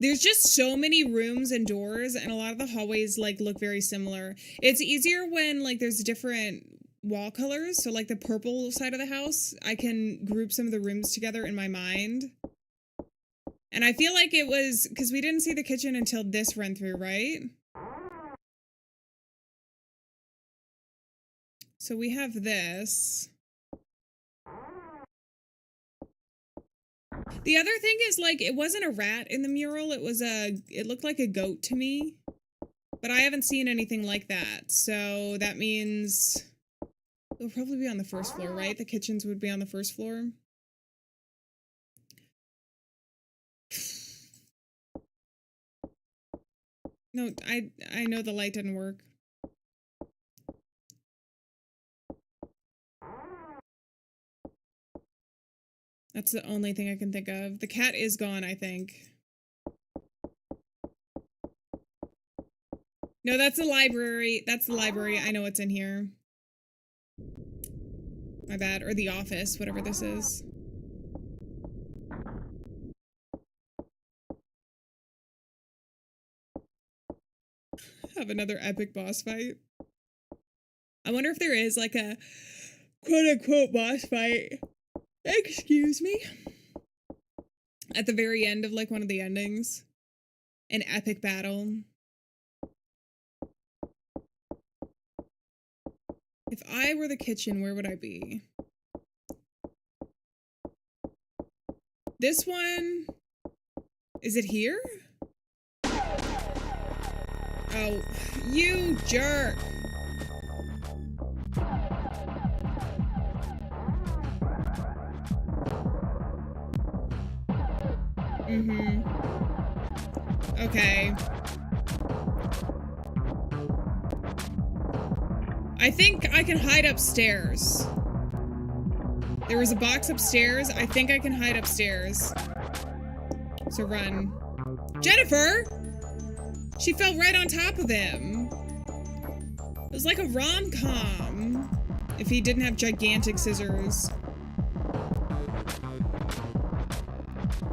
There's just so many rooms and doors, and a lot of the hallways, like, look very similar. It's easier when, like, there's different wall colors. So, like, the purple side of the house, I can group some of the rooms together in my mind. And I feel like it was... Because we didn't see the kitchen until this run through, right? So we have this. The other thing is, like, it wasn't a rat in the mural. It looked like a goat to me. But I haven't seen anything like that. So that means it'll probably be on the first floor, right? The kitchens would be on the first floor. No, I know the light didn't work. That's the only thing I can think of. The cat is gone, I think. No, that's the library. That's the library. I know what's in here. My bad. Or the office, whatever this is. Have another epic boss fight. I wonder if there is like a quote-unquote boss fight. Excuse me. At the very end of like one of the endings. An epic battle. If I were the kitchen, where would I be? This one... Is it here? Oh, you jerk! Mm-hmm. Okay. I think I can hide upstairs. There was a box upstairs. I think I can hide upstairs. So run. Jennifer! She fell right on top of him. It was like a rom-com. If he didn't have gigantic scissors.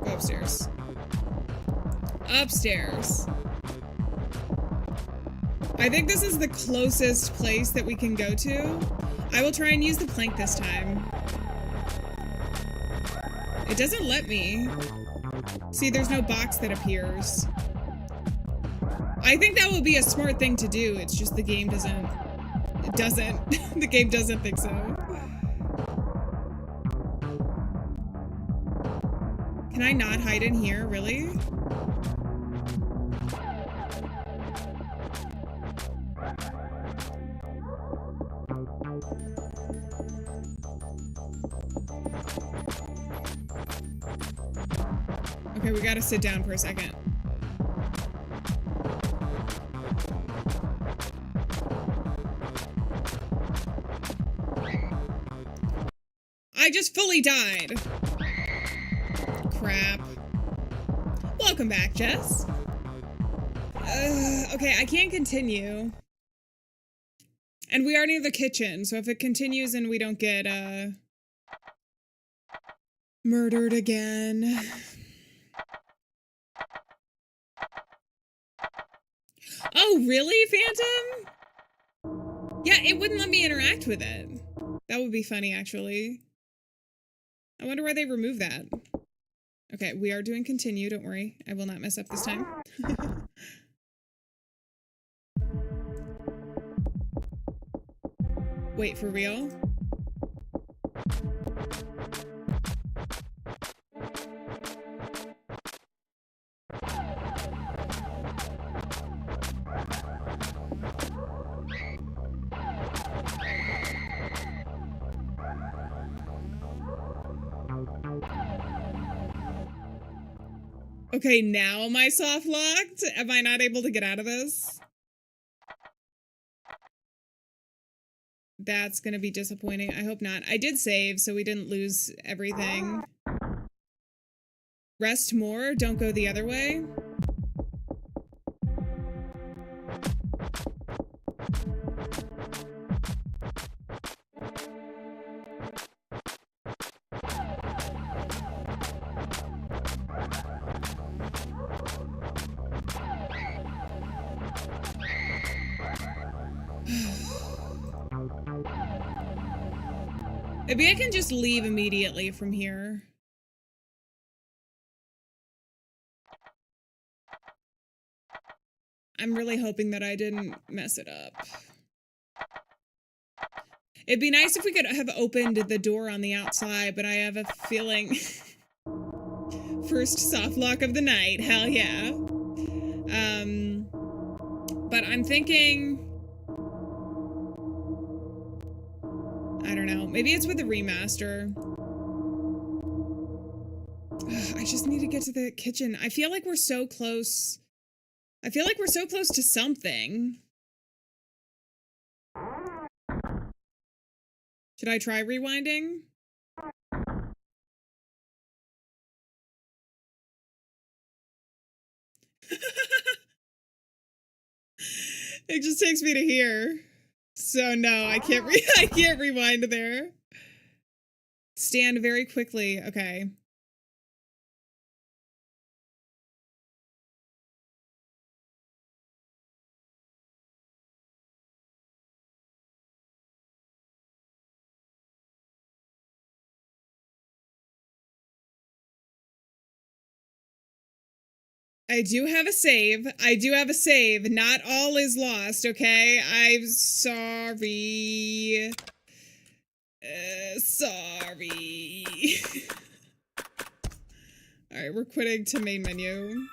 Go upstairs. Upstairs. I think this is the closest place that we can go to. I will try and use the plank this time. It doesn't let me. See, there's no box that appears. I think that would be a smart thing to do. It's just the game doesn't. It doesn't. The game doesn't think so. Can I not hide in here? Really? Okay, we gotta sit down for a second. I just fully died. Crap. Welcome back, Jess. Okay, I can't continue. And we are near the kitchen, so if it continues and we don't get, murdered again. Oh, really, Phantom? Yeah, it wouldn't let me interact with it. That would be funny, actually. I wonder why they removed that. Okay, we are doing continue, don't worry. I will not mess up this time. Wait, for real? Okay, now am I soft locked? Am I not able to get out of this? That's gonna be disappointing. I hope not. I did save, so we didn't lose everything. Rest more, don't go the other way. Maybe I can just leave immediately from here. I'm really hoping that I didn't mess it up. It'd be nice if we could have opened the door on the outside, but I have a feeling... First soft lock of the night, hell yeah. But I'm thinking... I don't know. Maybe it's with the remaster. I just need to get to the kitchen. I feel like we're so close. I feel like we're so close to something. Should I try rewinding? It just takes me to here. So no, I can't I can't rewind there. Stand very quickly. Okay. I do have a save. I do have a save. Not all is lost, okay? I'm sorry. Sorry. Alright, we're quitting to main menu.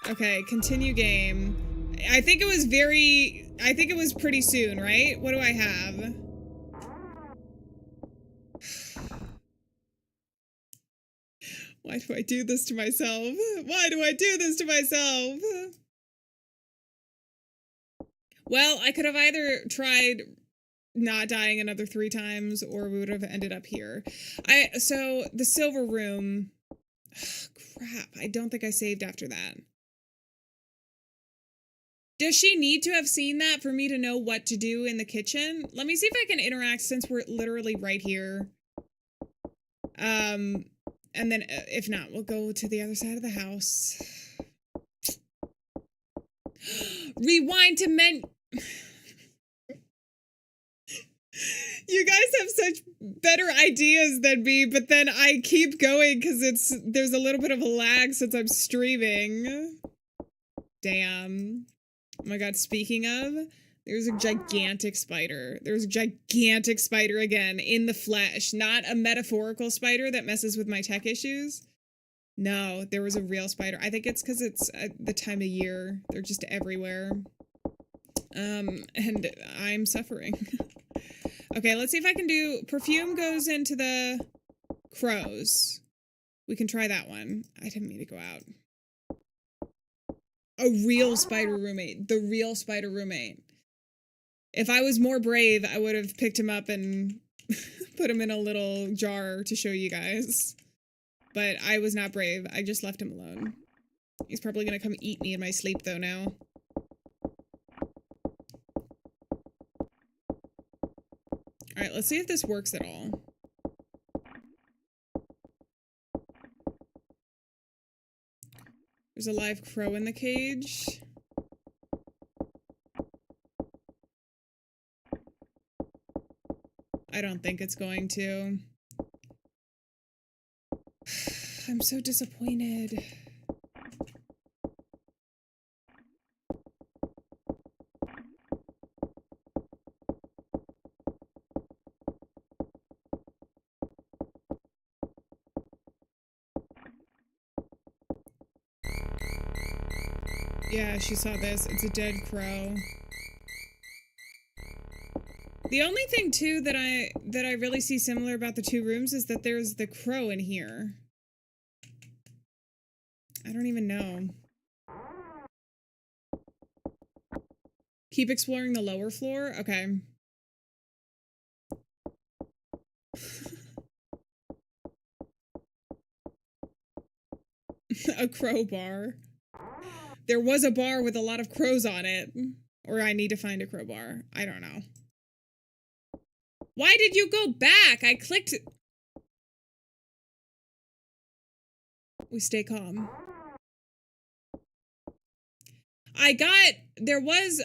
Okay, continue game. I think it was pretty soon, right? What do I have? Why do I do this to myself? Why do I do this to myself? Well, I could have either tried not dying another 3 times, or we would have ended up here. So the silver room. Crap, I don't think I saved after that. Does she need to have seen that for me to know what to do in the kitchen? Let me see if I can interact since we're literally right here. And then if not, we'll go to the other side of the house. Rewind to You guys have such better ideas than me, but then I keep going because there's a little bit of a lag since I'm streaming. Damn. Oh my god, speaking of, there's a gigantic spider. There's a gigantic spider again, in the flesh. Not a metaphorical spider that messes with my tech issues. No, there was a real spider. I think it's because it's the time of year. They're just everywhere. And I'm suffering. Okay, let's see if I can do... Perfume goes into the crows. We can try that one. I didn't mean to go out. A real spider roommate. The real spider roommate. If I was more brave, I would have picked him up and put him in a little jar to show you guys. But I was not brave. I just left him alone. He's probably gonna come eat me in my sleep, though, now. Alright, let's see if this works at all. There's a live crow in the cage. I don't think it's going to. I'm so disappointed. Yeah, she saw this. It's a dead crow. The only thing too that I really see similar about the 2 rooms is that there's the crow in here. I don't even know. Keep exploring the lower floor? Okay. A crow bar. There was a bar with a lot of crows on it. Or I need to find a crowbar. I don't know. Why did you go back? I clicked... We stay calm.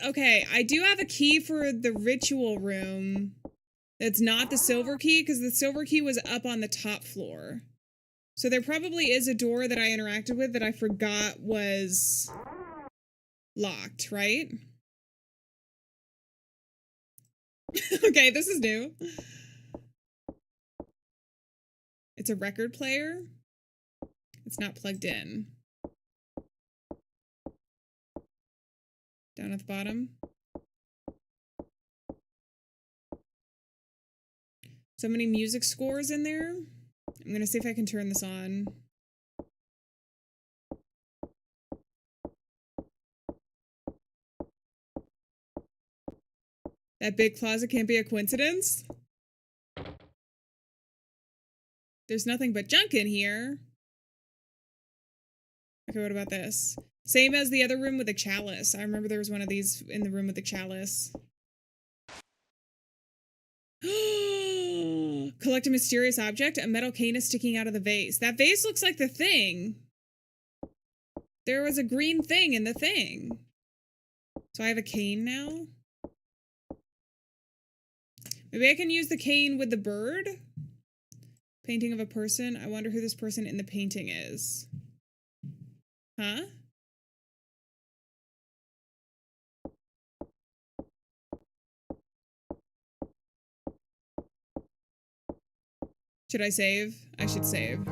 Okay, I do have a key for the ritual room. That's not the silver key, because the silver key was up on the top floor. So there probably is a door that I interacted with that I forgot was locked, right? Okay, this is new. It's a record player. It's not plugged in. Down at the bottom. So many music scores in there. I'm gonna see if I can turn this on. That big closet can't be a coincidence. There's nothing but junk in here. Okay, what about this? Same as the other room with the chalice. I remember there was one of these in the room with the chalice. Collect a mysterious object. A metal cane is sticking out of the vase. That vase looks like the thing. There was a green thing in the thing. So I have a cane now. Maybe I can use the cane with the bird? Painting of a person. I wonder who this person in the painting is. Huh? Should I save? I should save.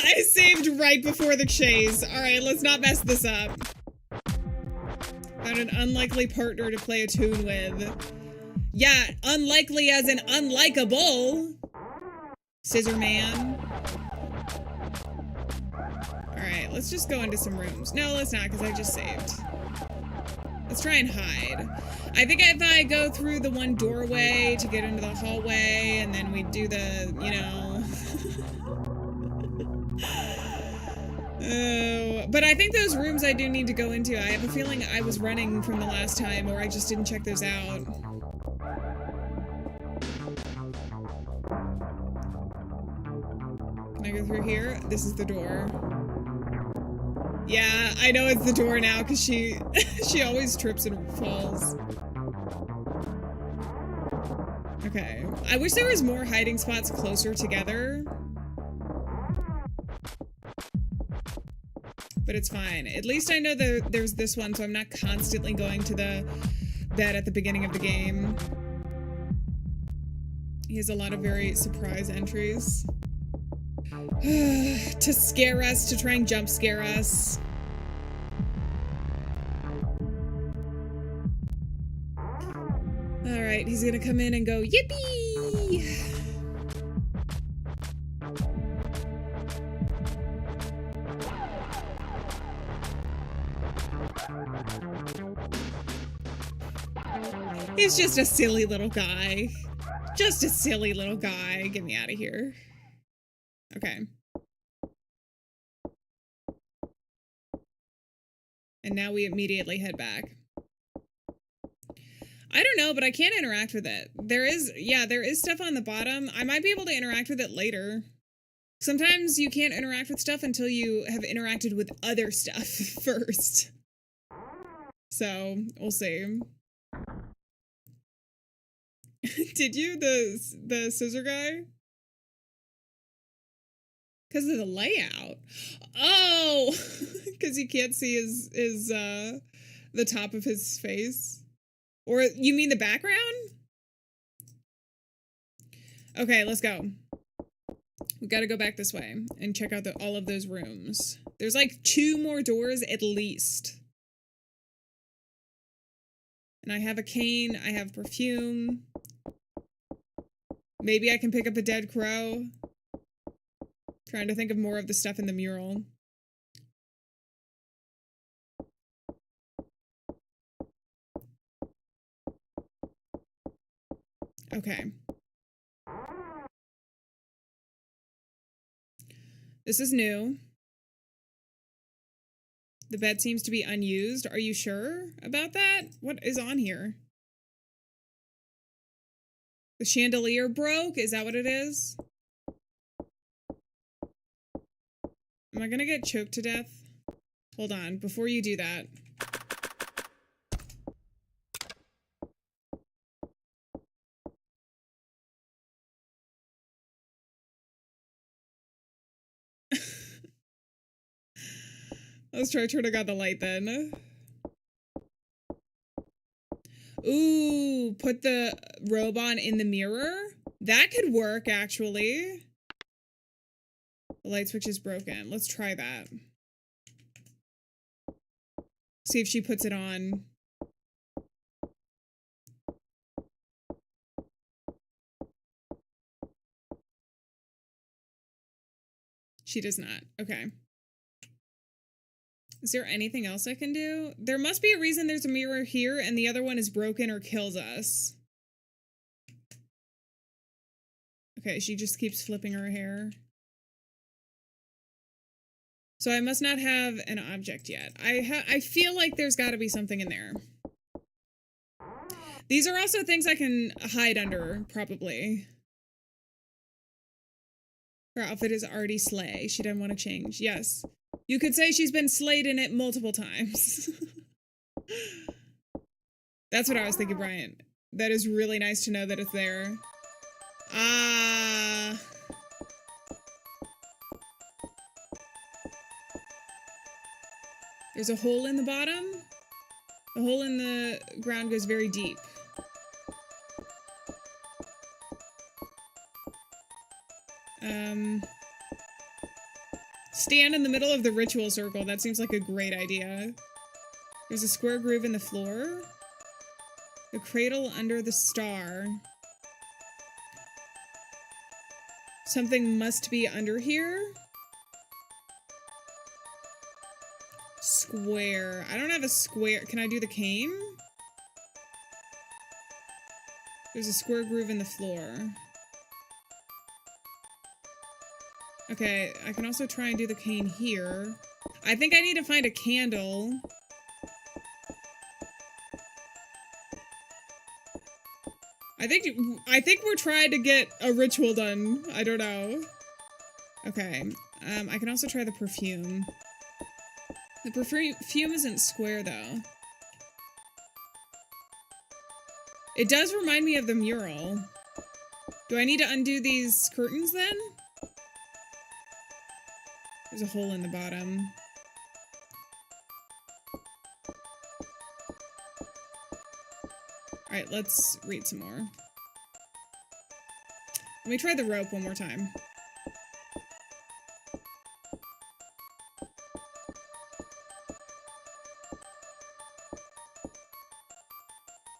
I saved right before the chase. Alright, let's not mess this up. Found an unlikely partner to play a tune with. Yeah, unlikely as in unlikable. Scissorman. Alright, let's just go into some rooms. No, let's not, because I just saved. Let's try and hide. I think if I go through the one doorway to get into the hallway, and then we do the, you know... Oh, but I think those rooms I do need to go into. I have a feeling I was running from the last time, or I just didn't check those out. Can I go through here? This is the door. Yeah, I know it's the door now, because she always trips and falls. Okay. I wish there was more hiding spots closer together. But it's fine. At least I know that there's this one, so I'm not constantly going to the bed at the beginning of the game. He has a lot of very surprise entries. To scare us, to try and jump scare us. Alright, he's gonna come in and go, yippee! He's just a silly little guy. Just a silly little guy. Get me out of here. Okay. And now we immediately head back. I don't know, but I can't interact with it. There is stuff on the bottom. I might be able to interact with it later. Sometimes you can't interact with stuff until you have interacted with other stuff first. So, we'll see. Did you? The scissor guy? Because of the layout. Oh! Because you can't see the top of his face. Or, you mean the background? Okay, let's go. We gotta go back this way and check out all of those rooms. There's like 2 more doors at least. And I have a cane, I have perfume. Maybe I can pick up a dead crow. Trying to think of more of the stuff in the mural. Okay. This is new. The bed seems to be unused. Are you sure about that? What is on here? The chandelier broke? Is that what it is? Am I gonna get choked to death? Hold on, before you do that. Let's try turning on the light then. Ooh, put the robe on in the mirror? That could work, actually. The light switch is broken. Let's try that. See if she puts it on. She does not. Okay. Is there anything else I can do? There must be a reason there's a mirror here and the other one is broken or kills us. Okay, she just keeps flipping her hair. So I must not have an object yet. I feel like there's got to be something in there. These are also things I can hide under, probably. Her outfit is already slay. She doesn't want to change. Yes. You could say she's been slayed in it multiple times. That's what I was thinking, Brian. That is really nice to know that it's there. Ah. There's a hole in the bottom. The hole in the ground goes very deep. Stand in the middle of the ritual circle. That seems like a great idea. There's a square groove in the floor. The cradle under the star. Something must be under here. Square. I don't have a square. Can I do the cane? There's a square groove in the floor. Okay, I can also try and do the cane here. I think I need to find a candle. I think we're trying to get a ritual done. I don't know. Okay. I can also try the perfume. The perfume isn't square though. It does remind me of the mural. Do I need to undo these curtains then? There's a hole in the bottom. Alright, let's read some more. Let me try the rope one more time.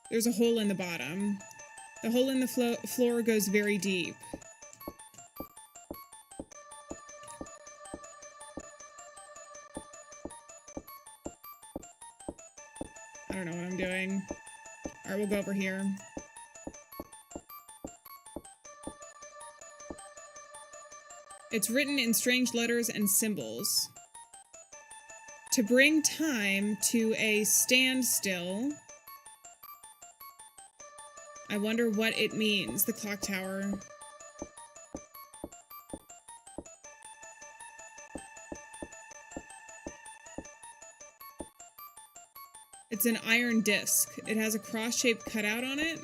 There's a hole in the bottom. The hole in the floor goes very deep. I don't know what I'm doing. Alright, we'll go over here. It's written in strange letters and symbols. To bring time to a standstill. I wonder what it means, the Clocktower. It's an iron disc. It has a cross-shaped cutout on it.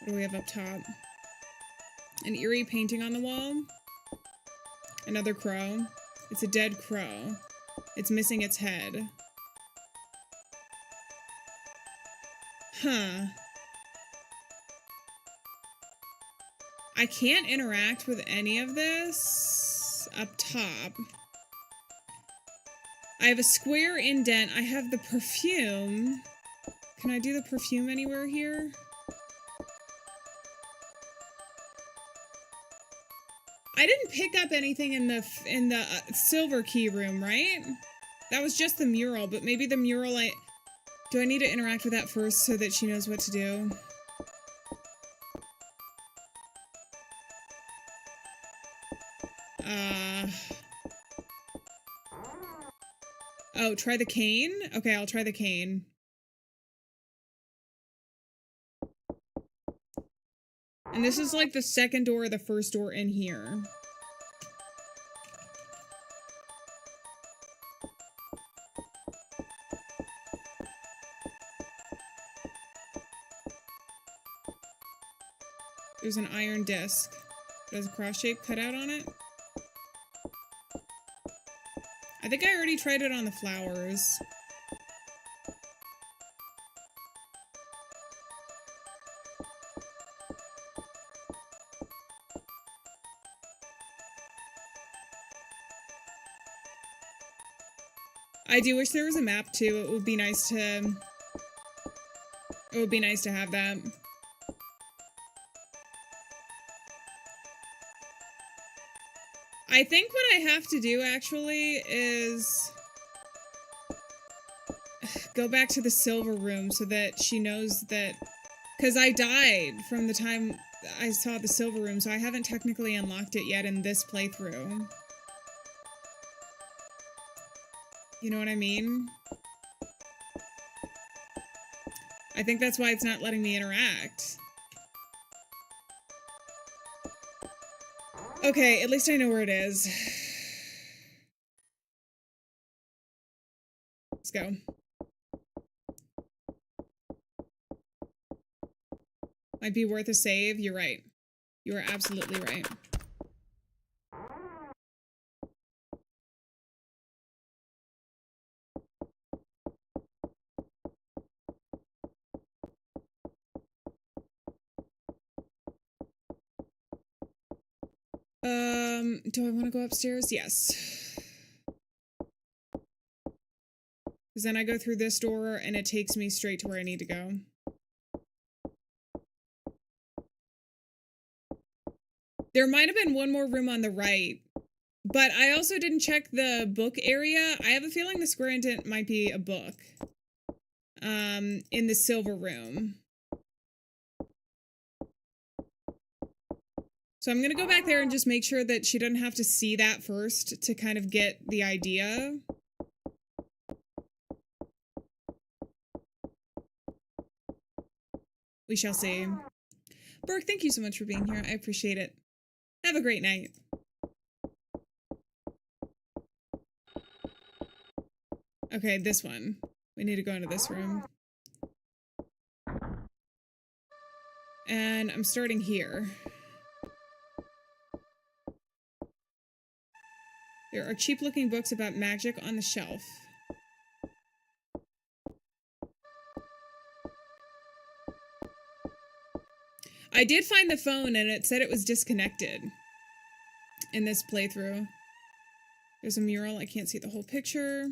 What do we have up top? An eerie painting on the wall. Another crow. It's a dead crow. It's missing its head. Huh. I can't interact with any of this up top. I have a square indent. I have the perfume. Can I do the perfume anywhere here? I didn't pick up anything in the silver key room, right? That was just the mural, but maybe the mural do I need to interact with that first so that she knows what to do? Oh, try the cane? Okay, I'll try the cane. And this is like the second door or the first door in here. There's an iron disc. There's a cross-shaped cutout on it. I think I already tried it on the flowers. I do wish there was a map too. It would be nice to have that. I think what I have to do actually is go back to the silver room so that she knows that, because I died from the time I saw the silver room, so I haven't technically unlocked it yet in this playthrough. You know what I mean? I think that's why it's not letting me interact. Okay, at least I know where it is. Let's go. Might be worth a save. You're right. You are absolutely right. Do I want to go upstairs? Yes. Because then I go through this door and it takes me straight to where I need to go. There might have been one more room on the right, but I also didn't check the book area. I have a feeling the square indent might be a book. In the silver room. So I'm gonna go back there and just make sure that she doesn't have to see that first to kind of get the idea. We shall see. Burke, thank you so much for being here. I appreciate it. Have a great night. Okay, this one. We need to go into this room. And I'm starting here. There are cheap-looking books about magic on the shelf. I did find the phone and it said it was disconnected in this playthrough. There's a mural. I can't see the whole picture.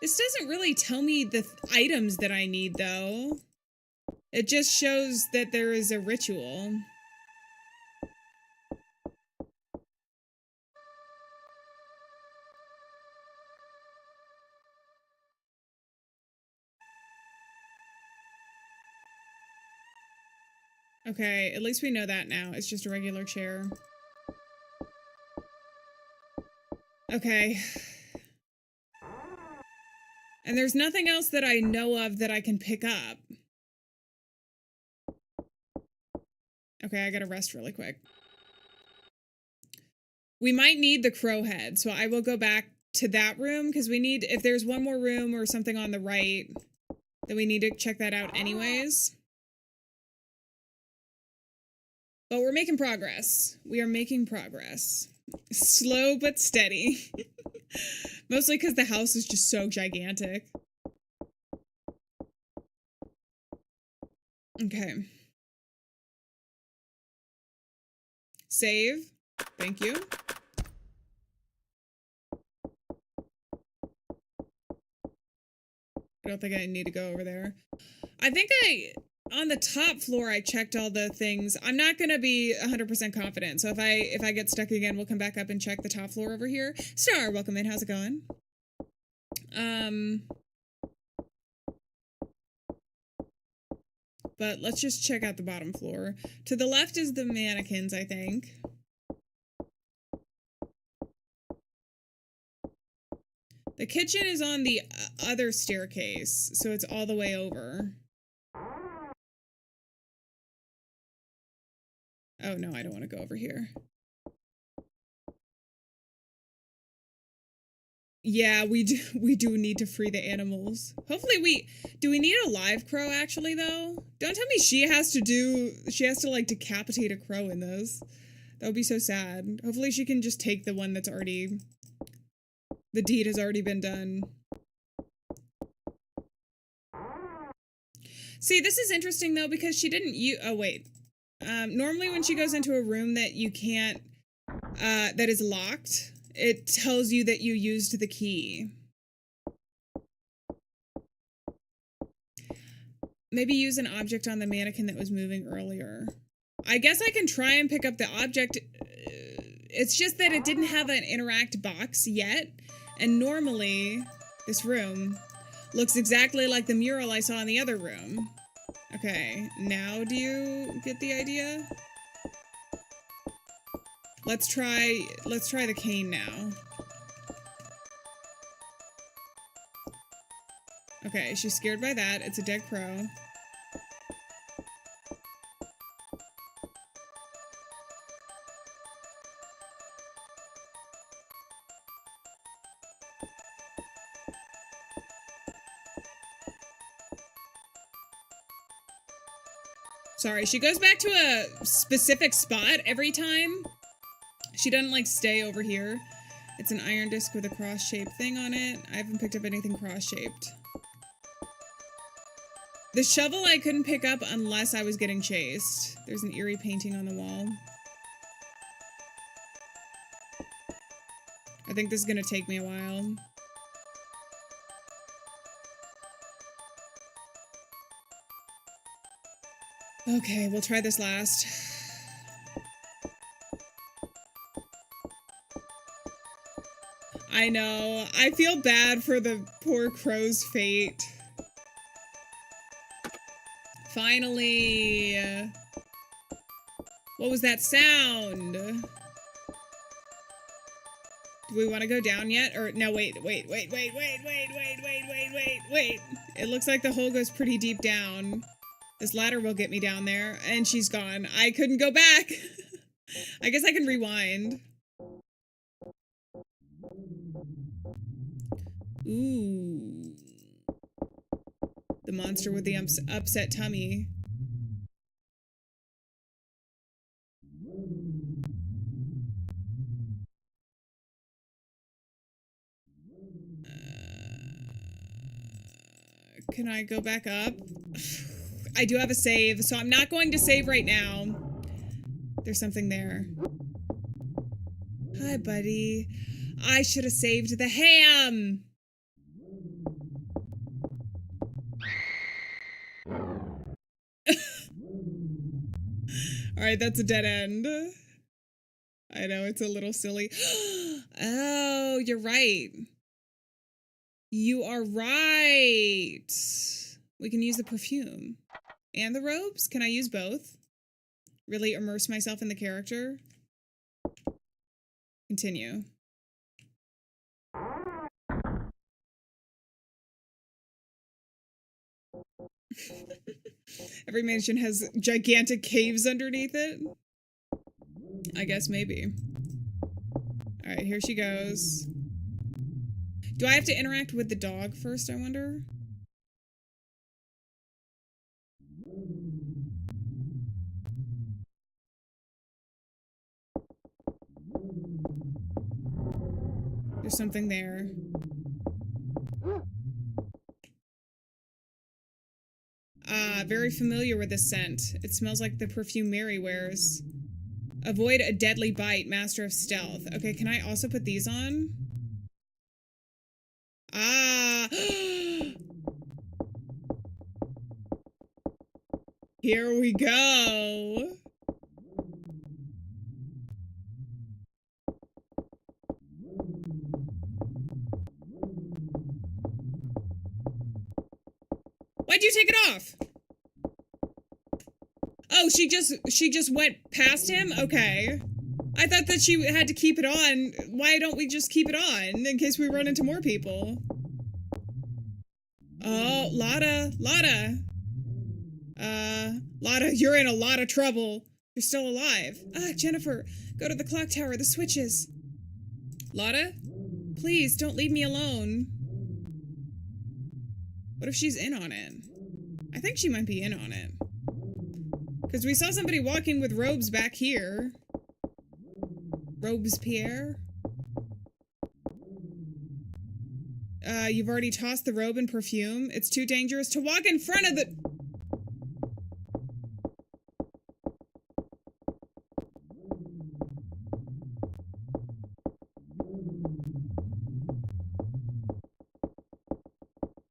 This doesn't really tell me the items that I need, though. It just shows that there is a ritual. Okay, at least we know that now. It's just a regular chair. Okay. And there's nothing else that I know of that I can pick up. Okay, I gotta rest really quick. We might need the crow head, so I will go back to that room, because we need, if there's one more room or something on the right, then we need to check that out anyways. But we're making progress. We are making progress. Slow but steady. Mostly because the house is just so gigantic. Okay. Save. Thank you. I don't think I need to go over there. I think on the top floor, I checked all the things. I'm not going to be 100% confident. So if I get stuck again, we'll come back up and check the top floor over here. Star, welcome in. How's it going? But let's just check out the bottom floor. To the left is the mannequins, I think. The kitchen is on the other staircase, so it's all the way over. Oh, no, I don't want to go over here. Yeah, we do need to free the animals. Hopefully do we need a live crow actually though? Don't tell me she has to like decapitate a crow in this. That would be so sad. Hopefully she can just take the one that's already, the deed has already been done. See, this is interesting though because she didn't oh wait. Normally when she goes into a room that you can't that is locked, it tells you that you used the key. Maybe use an object on the mannequin that was moving earlier. I guess I can try and pick up the object. It's just that it didn't have an interact box yet. And normally, this room looks exactly like the mural I saw in the other room. Okay, now do you get the idea? Let's try the cane now. Okay, she's scared by that. It's a dead crow. Sorry, she goes back to a specific spot every time. She doesn't, like, stay over here. It's an iron disc with a cross-shaped thing on it. I haven't picked up anything cross-shaped. The shovel I couldn't pick up unless I was getting chased. There's an eerie painting on the wall. I think this is gonna take me a while. Okay, we'll try this last. I know. I feel bad for the poor crow's fate. Finally. What was that sound? Do we want to go down yet? Or no, wait. It looks like the hole goes pretty deep down. This ladder will get me down there. And she's gone. I couldn't go back. I guess I can rewind. Ooh. The monster with the upset tummy. Can I go back up? I do have a save, so I'm not going to save right now. There's something there. Hi, buddy. I should have saved the ham. Alright, that's a dead end. I know, it's a little silly. Oh, you're right. You are right. We can use the perfume. And the robes? Can I use both? Really immerse myself in the character? Continue. Every mansion has gigantic caves underneath it. I guess maybe. Alright, here she goes. Do I have to interact with the dog first, I wonder? There's something there. Very familiar with this scent. It smells like the perfume Mary wears. Avoid a deadly bite, master of stealth. Okay, can I also put these on? Ah! Here we go! Why'd you take it off? Oh, she just went past him? Okay. I thought that she had to keep it on. Why don't we just keep it on in case we run into more people? Oh, Lotta. Lotta, you're in a lot of trouble. You're still alive. Ah, Jennifer, go to the Clocktower, the switches. Lotta? Please, don't leave me alone. What if she's in on it? I think she might be in on it. Because we saw somebody walking with robes back here. Robespierre? You've already tossed the robe and perfume. It's too dangerous to walk in front of the...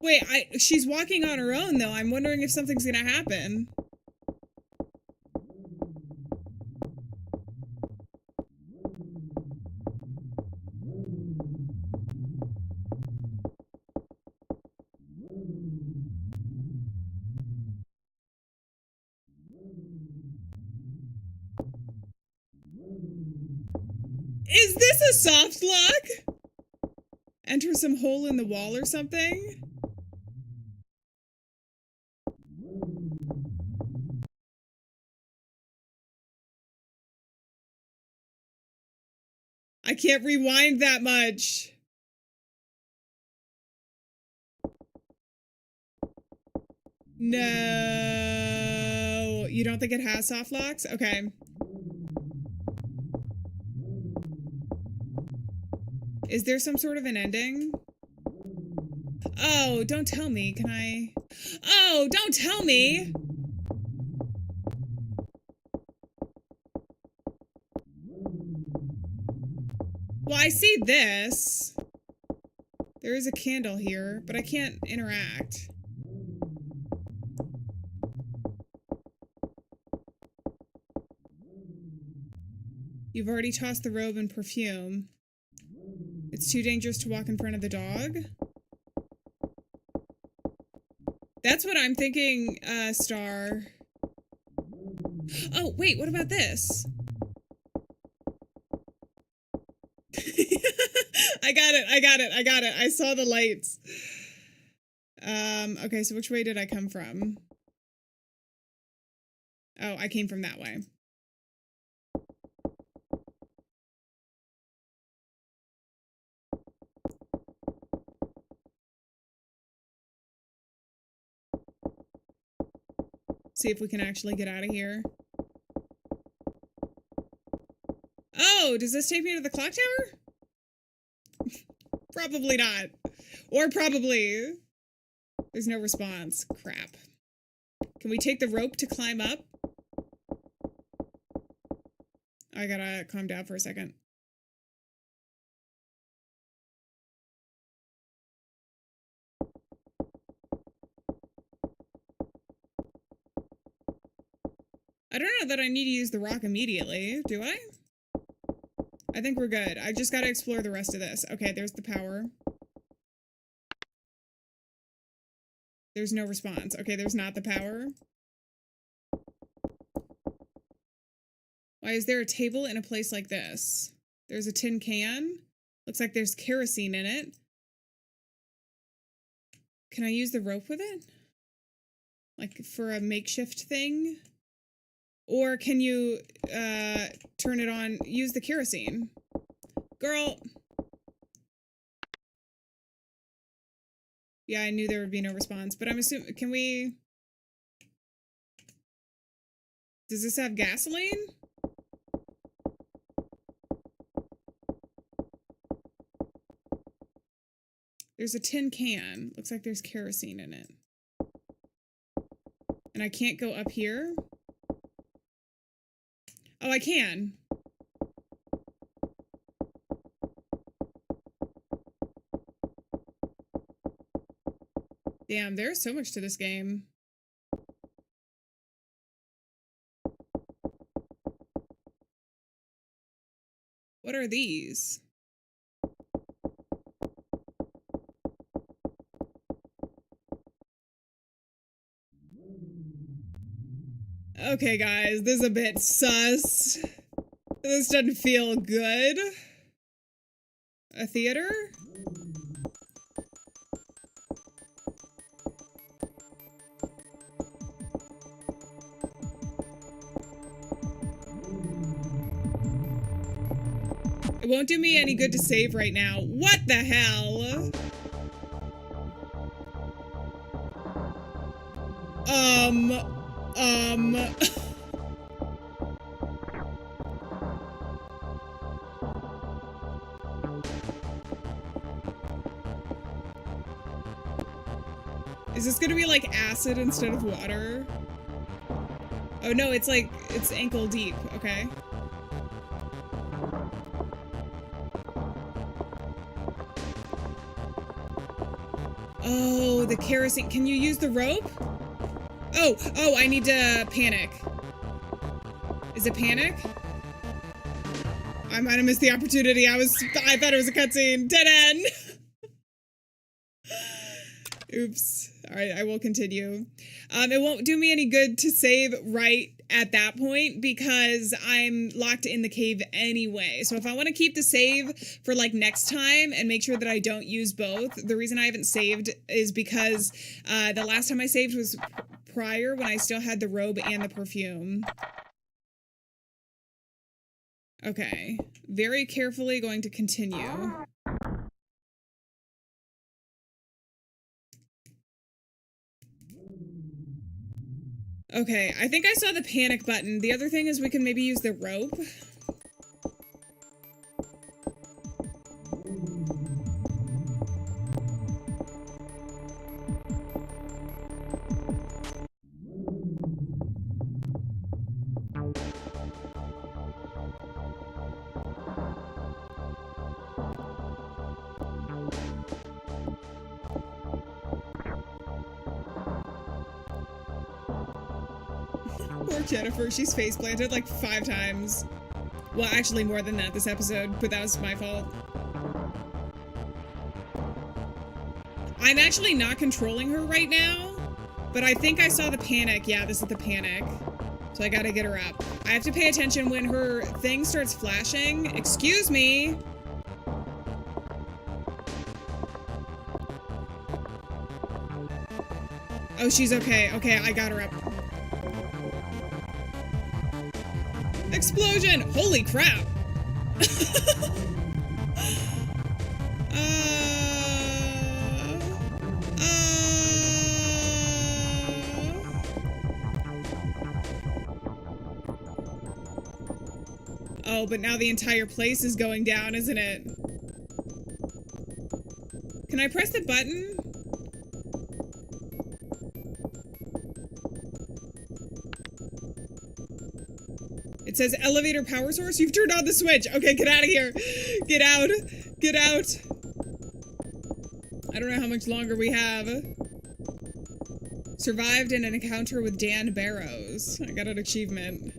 Wait, she's walking on her own, though. I'm wondering if something's gonna happen. Is this a soft lock? Enter some hole in the wall or something? I can't rewind that much. No. You don't think it has soft locks? Okay. Is there some sort of an ending? Oh, don't tell me. Can I? Oh, don't tell me. Well, I see this. There is a candle here, but I can't interact. You've already tossed the robe and perfume. It's too dangerous to walk in front of the dog. That's what I'm thinking, Star. Oh, wait, what about this? I got it. I saw the lights. Okay, so which way did I come from? Oh, I came from that way. See if we can actually get out of here. Oh, does this take me to the clock tower? Probably not. Or probably. There's no response. Crap. Can we take the rope to climb up? I gotta calm down for a second. I don't know that I need to use the rock immediately, do I? I think we're good. I just gotta explore the rest of this. Okay, there's the power. There's no response. Okay, there's not the power. Why is there a table in a place like this? There's a tin can. Looks like there's kerosene in it. Can I use the rope with it? Like for a makeshift thing? Or can you turn it on, use the kerosene? Girl. Yeah, I knew there would be no response, but I'm assuming, can we... Does this have gasoline? There's a tin can. Looks like there's kerosene in it. And I can't go up here? Oh, I can. Damn, there's so much to this game. What are these? Okay, guys, this is a bit sus. This doesn't feel good. A theater? It won't do me any good to save right now. What the hell? Is this gonna be like acid instead of water? Oh no, it's like, it's ankle deep, okay. Oh, the kerosene. Can you use the rope? Oh, I need to panic. Is it panic? I might have missed the opportunity. I thought it was a cutscene. Dead end. Oops. All right, I will continue. It won't do me any good to save right at that point because I'm locked in the cave anyway. So if I want to keep the save for like next time and make sure that I don't use both, the reason I haven't saved is because the last time I saved was prior when I still had the robe and the perfume. Okay, very carefully going to continue. Okay, I think I saw the panic button. The other thing is we can maybe use the rope. Poor Jennifer, she's face planted like 5 times. Well, actually more than that this episode, but that was my fault. I'm actually not controlling her right now, but I think I saw the panic. Yeah, this is the panic. So I gotta get her up. I have to pay attention when her thing starts flashing. Excuse me. Oh, she's okay. Okay, I got her up. Explosion! Holy crap! Oh, but now the entire place is going down, isn't it? Can I press the button? It says elevator power source. You've turned on the switch. Okay, get out of here. Get out. Get out. I don't know how much longer we have. Survived in an encounter with Dan Barrows. I got an achievement.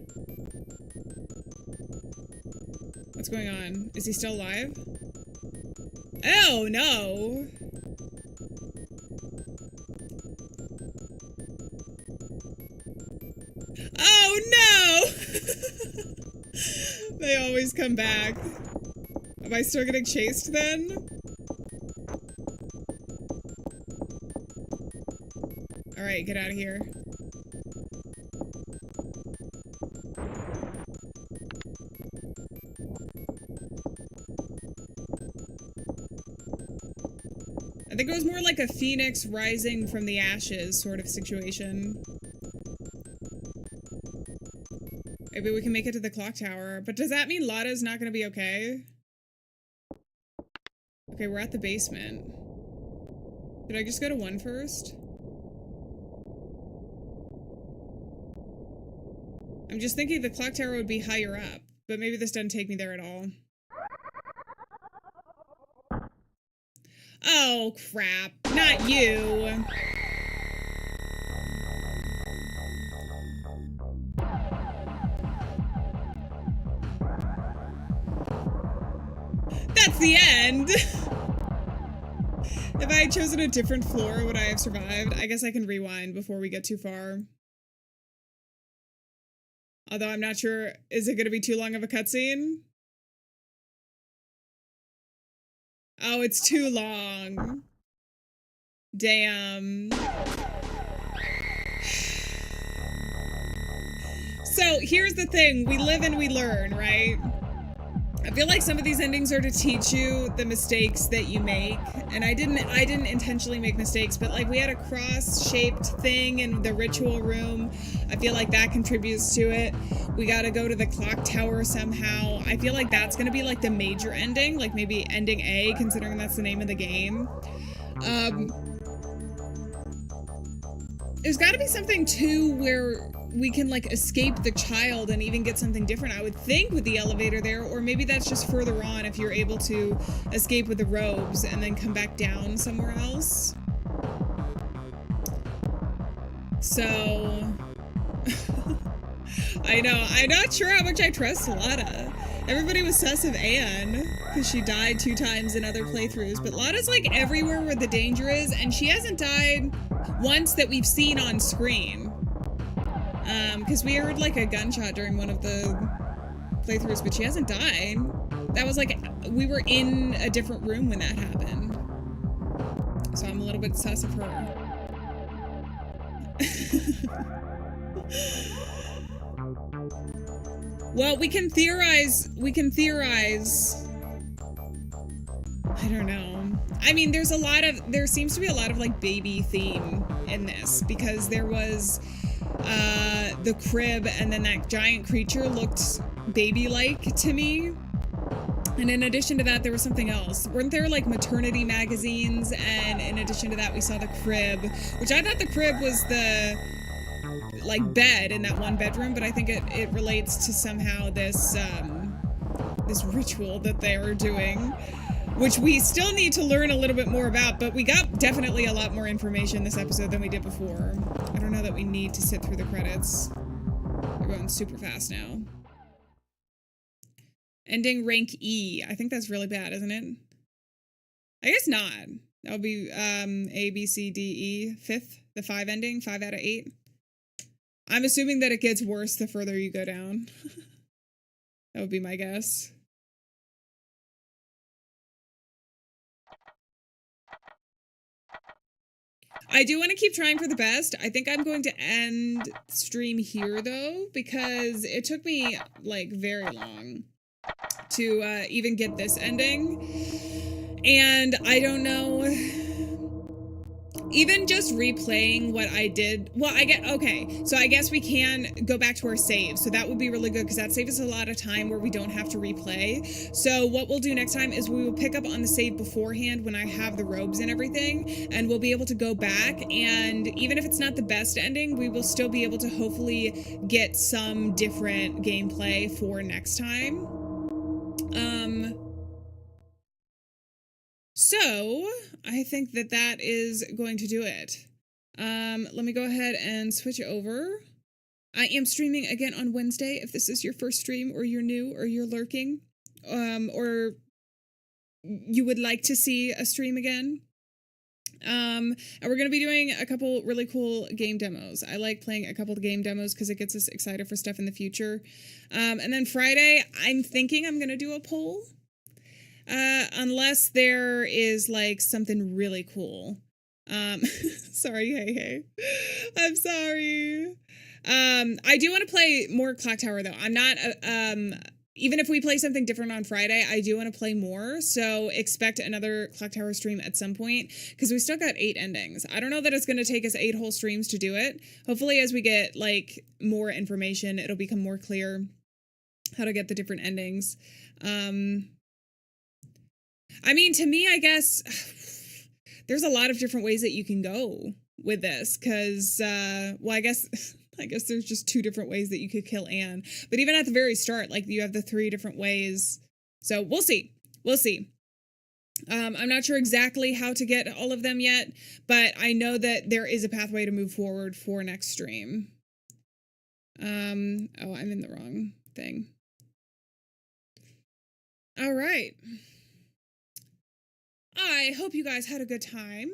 What's going on? Is he still alive? Oh, no. Oh, no! They always come back. Am I still getting chased then? Alright, get out of here. I think it was more like a phoenix rising from the ashes sort of situation. Maybe we can make it to the clock tower. But does that mean Lotta's not gonna be okay? Okay, we're at the basement. Did I just go to 1 first? I'm just thinking the clock tower would be higher up, but maybe this doesn't take me there at all. Oh, crap. Not you. That's the end! If I had chosen a different floor, would I have survived? I guess I can rewind before we get too far. Although I'm not sure, is it gonna be too long of a cutscene? Oh, it's too long. Damn. So, here's the thing. We live and we learn, right? I feel like some of these endings are to teach you the mistakes that you make. And I didn't intentionally make mistakes, but like we had a cross-shaped thing in the ritual room. I feel like that contributes to it. We gotta go to the clock tower somehow. I feel like that's gonna be like the major ending, like maybe ending A, considering that's the name of the game. There's gotta be something too where we can like escape the child and even get something different, I would think, with the elevator there, or maybe that's just further on if you're able to escape with the robes and then come back down somewhere else. So I know. I'm not sure how much I trust Lana. Everybody was sus of Anne because she died 2 times in other playthroughs, but Lana's like everywhere where the danger is, and she hasn't died once that we've seen on screen. Because we heard like a gunshot during one of the playthroughs, but she hasn't died. That was like, we were in a different room when that happened. So I'm a little bit sus of her. Well, we can theorize. I don't know. I mean, there seems to be a lot of like baby theme in this, because there was the crib, and then that giant creature looked baby-like to me. And in addition to that, there was something else. Weren't there like maternity magazines? And in addition to that, we saw the crib, which I thought the crib was the like bed in that one bedroom, but I think it relates to somehow this this ritual that they are doing, which we still need to learn a little bit more about, but we got definitely a lot more information this episode than we did before. I don't know that we need to sit through the credits. They're going super fast now. Ending rank E. I think that's really bad, isn't it? I guess not. That would be A, B, C, D, E. 5th, the 5 ending, 5 out of 8. I'm assuming that it gets worse the further you go down. That would be my guess. I do want to keep trying for the best. I think I'm going to end stream here, though, because it took me, like, very long to even get this ending. And I don't know... Even just replaying what I did, well, okay, so I guess we can go back to our save, so that would be really good, because that saves us a lot of time where we don't have to replay. So what we'll do next time is we will pick up on the save beforehand when I have the robes and everything, and we'll be able to go back, and even if it's not the best ending, we will still be able to hopefully get some different gameplay for next time. So, I think that is going to do it. Let me go ahead and switch over. I am streaming again on Wednesday, if this is your first stream, or you're new, or you're lurking, or you would like to see a stream again. And we're going to be doing a couple really cool game demos. I like playing a couple of game demos because it gets us excited for stuff in the future. And then Friday, I'm thinking I'm going to do a poll. Unless there is like something really cool. Sorry, hey. I'm sorry. I do want to play more Clocktower though. I'm not, even if we play something different on Friday, I do want to play more. So expect another Clocktower stream at some point, because we still got 8 endings. I don't know that it's going to take us 8 whole streams to do it. Hopefully as we get like more information, it'll become more clear how to get the different endings. I mean, to me, I guess there's a lot of different ways that you can go with this, because, well, I guess there's just 2 different ways that you could kill Anne. But even at the very start, like, you have the 3 different ways. So we'll see. I'm not sure exactly how to get all of them yet, but I know that there is a pathway to move forward for next stream. Oh, I'm in the wrong thing. All right. I hope you guys had a good time.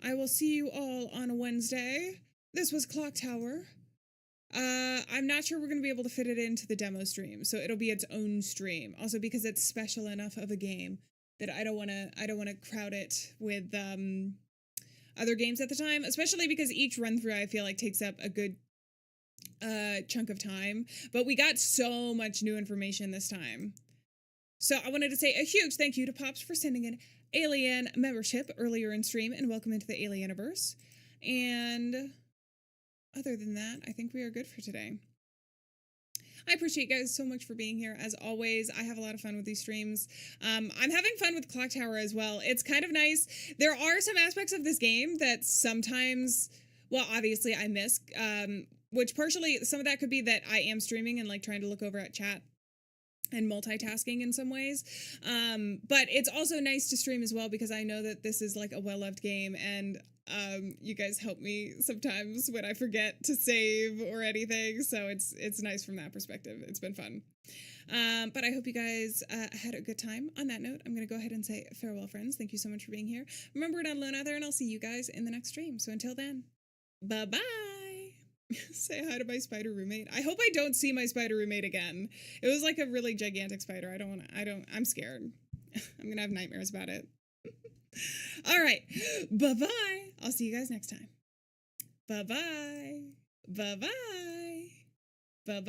I will see you all on Wednesday. This was Clocktower. I'm not sure we're going to be able to fit it into the demo stream, so it'll be its own stream. Also because it's special enough of a game that I don't want to crowd it with other games at the time, especially because each run through I feel like takes up a good chunk of time. But we got so much new information this time. So I wanted to say a huge thank you to Pops for sending in Alieann membership earlier in stream, and welcome into the Alieanniverse. And other than that, I think we are good for today. I appreciate you guys so much for being here. As always, I have a lot of fun with these streams. I'm having fun with Clocktower as well. It's kind of nice. There are some aspects of this game that sometimes, well, obviously I miss, which partially, some of that could be that I am streaming and like trying to look over at chat and multitasking in some ways. But it's also nice to stream as well because I know that this is like a well-loved game, and you guys help me sometimes when I forget to save or anything. So it's nice from that perspective. It's been fun. But I hope you guys had a good time. On that note, I'm going to go ahead and say farewell, friends. Thank you so much for being here. Remember, we're not alone out there, and I'll see you guys in the next stream. So until then, bye-bye. Say hi to my spider roommate. I hope I don't see my spider roommate again. It was like a really gigantic spider. I'm scared. I'm going to have nightmares about it. All right. Bye-bye. I'll see you guys next time. Bye-bye. Bye-bye. Bye-bye.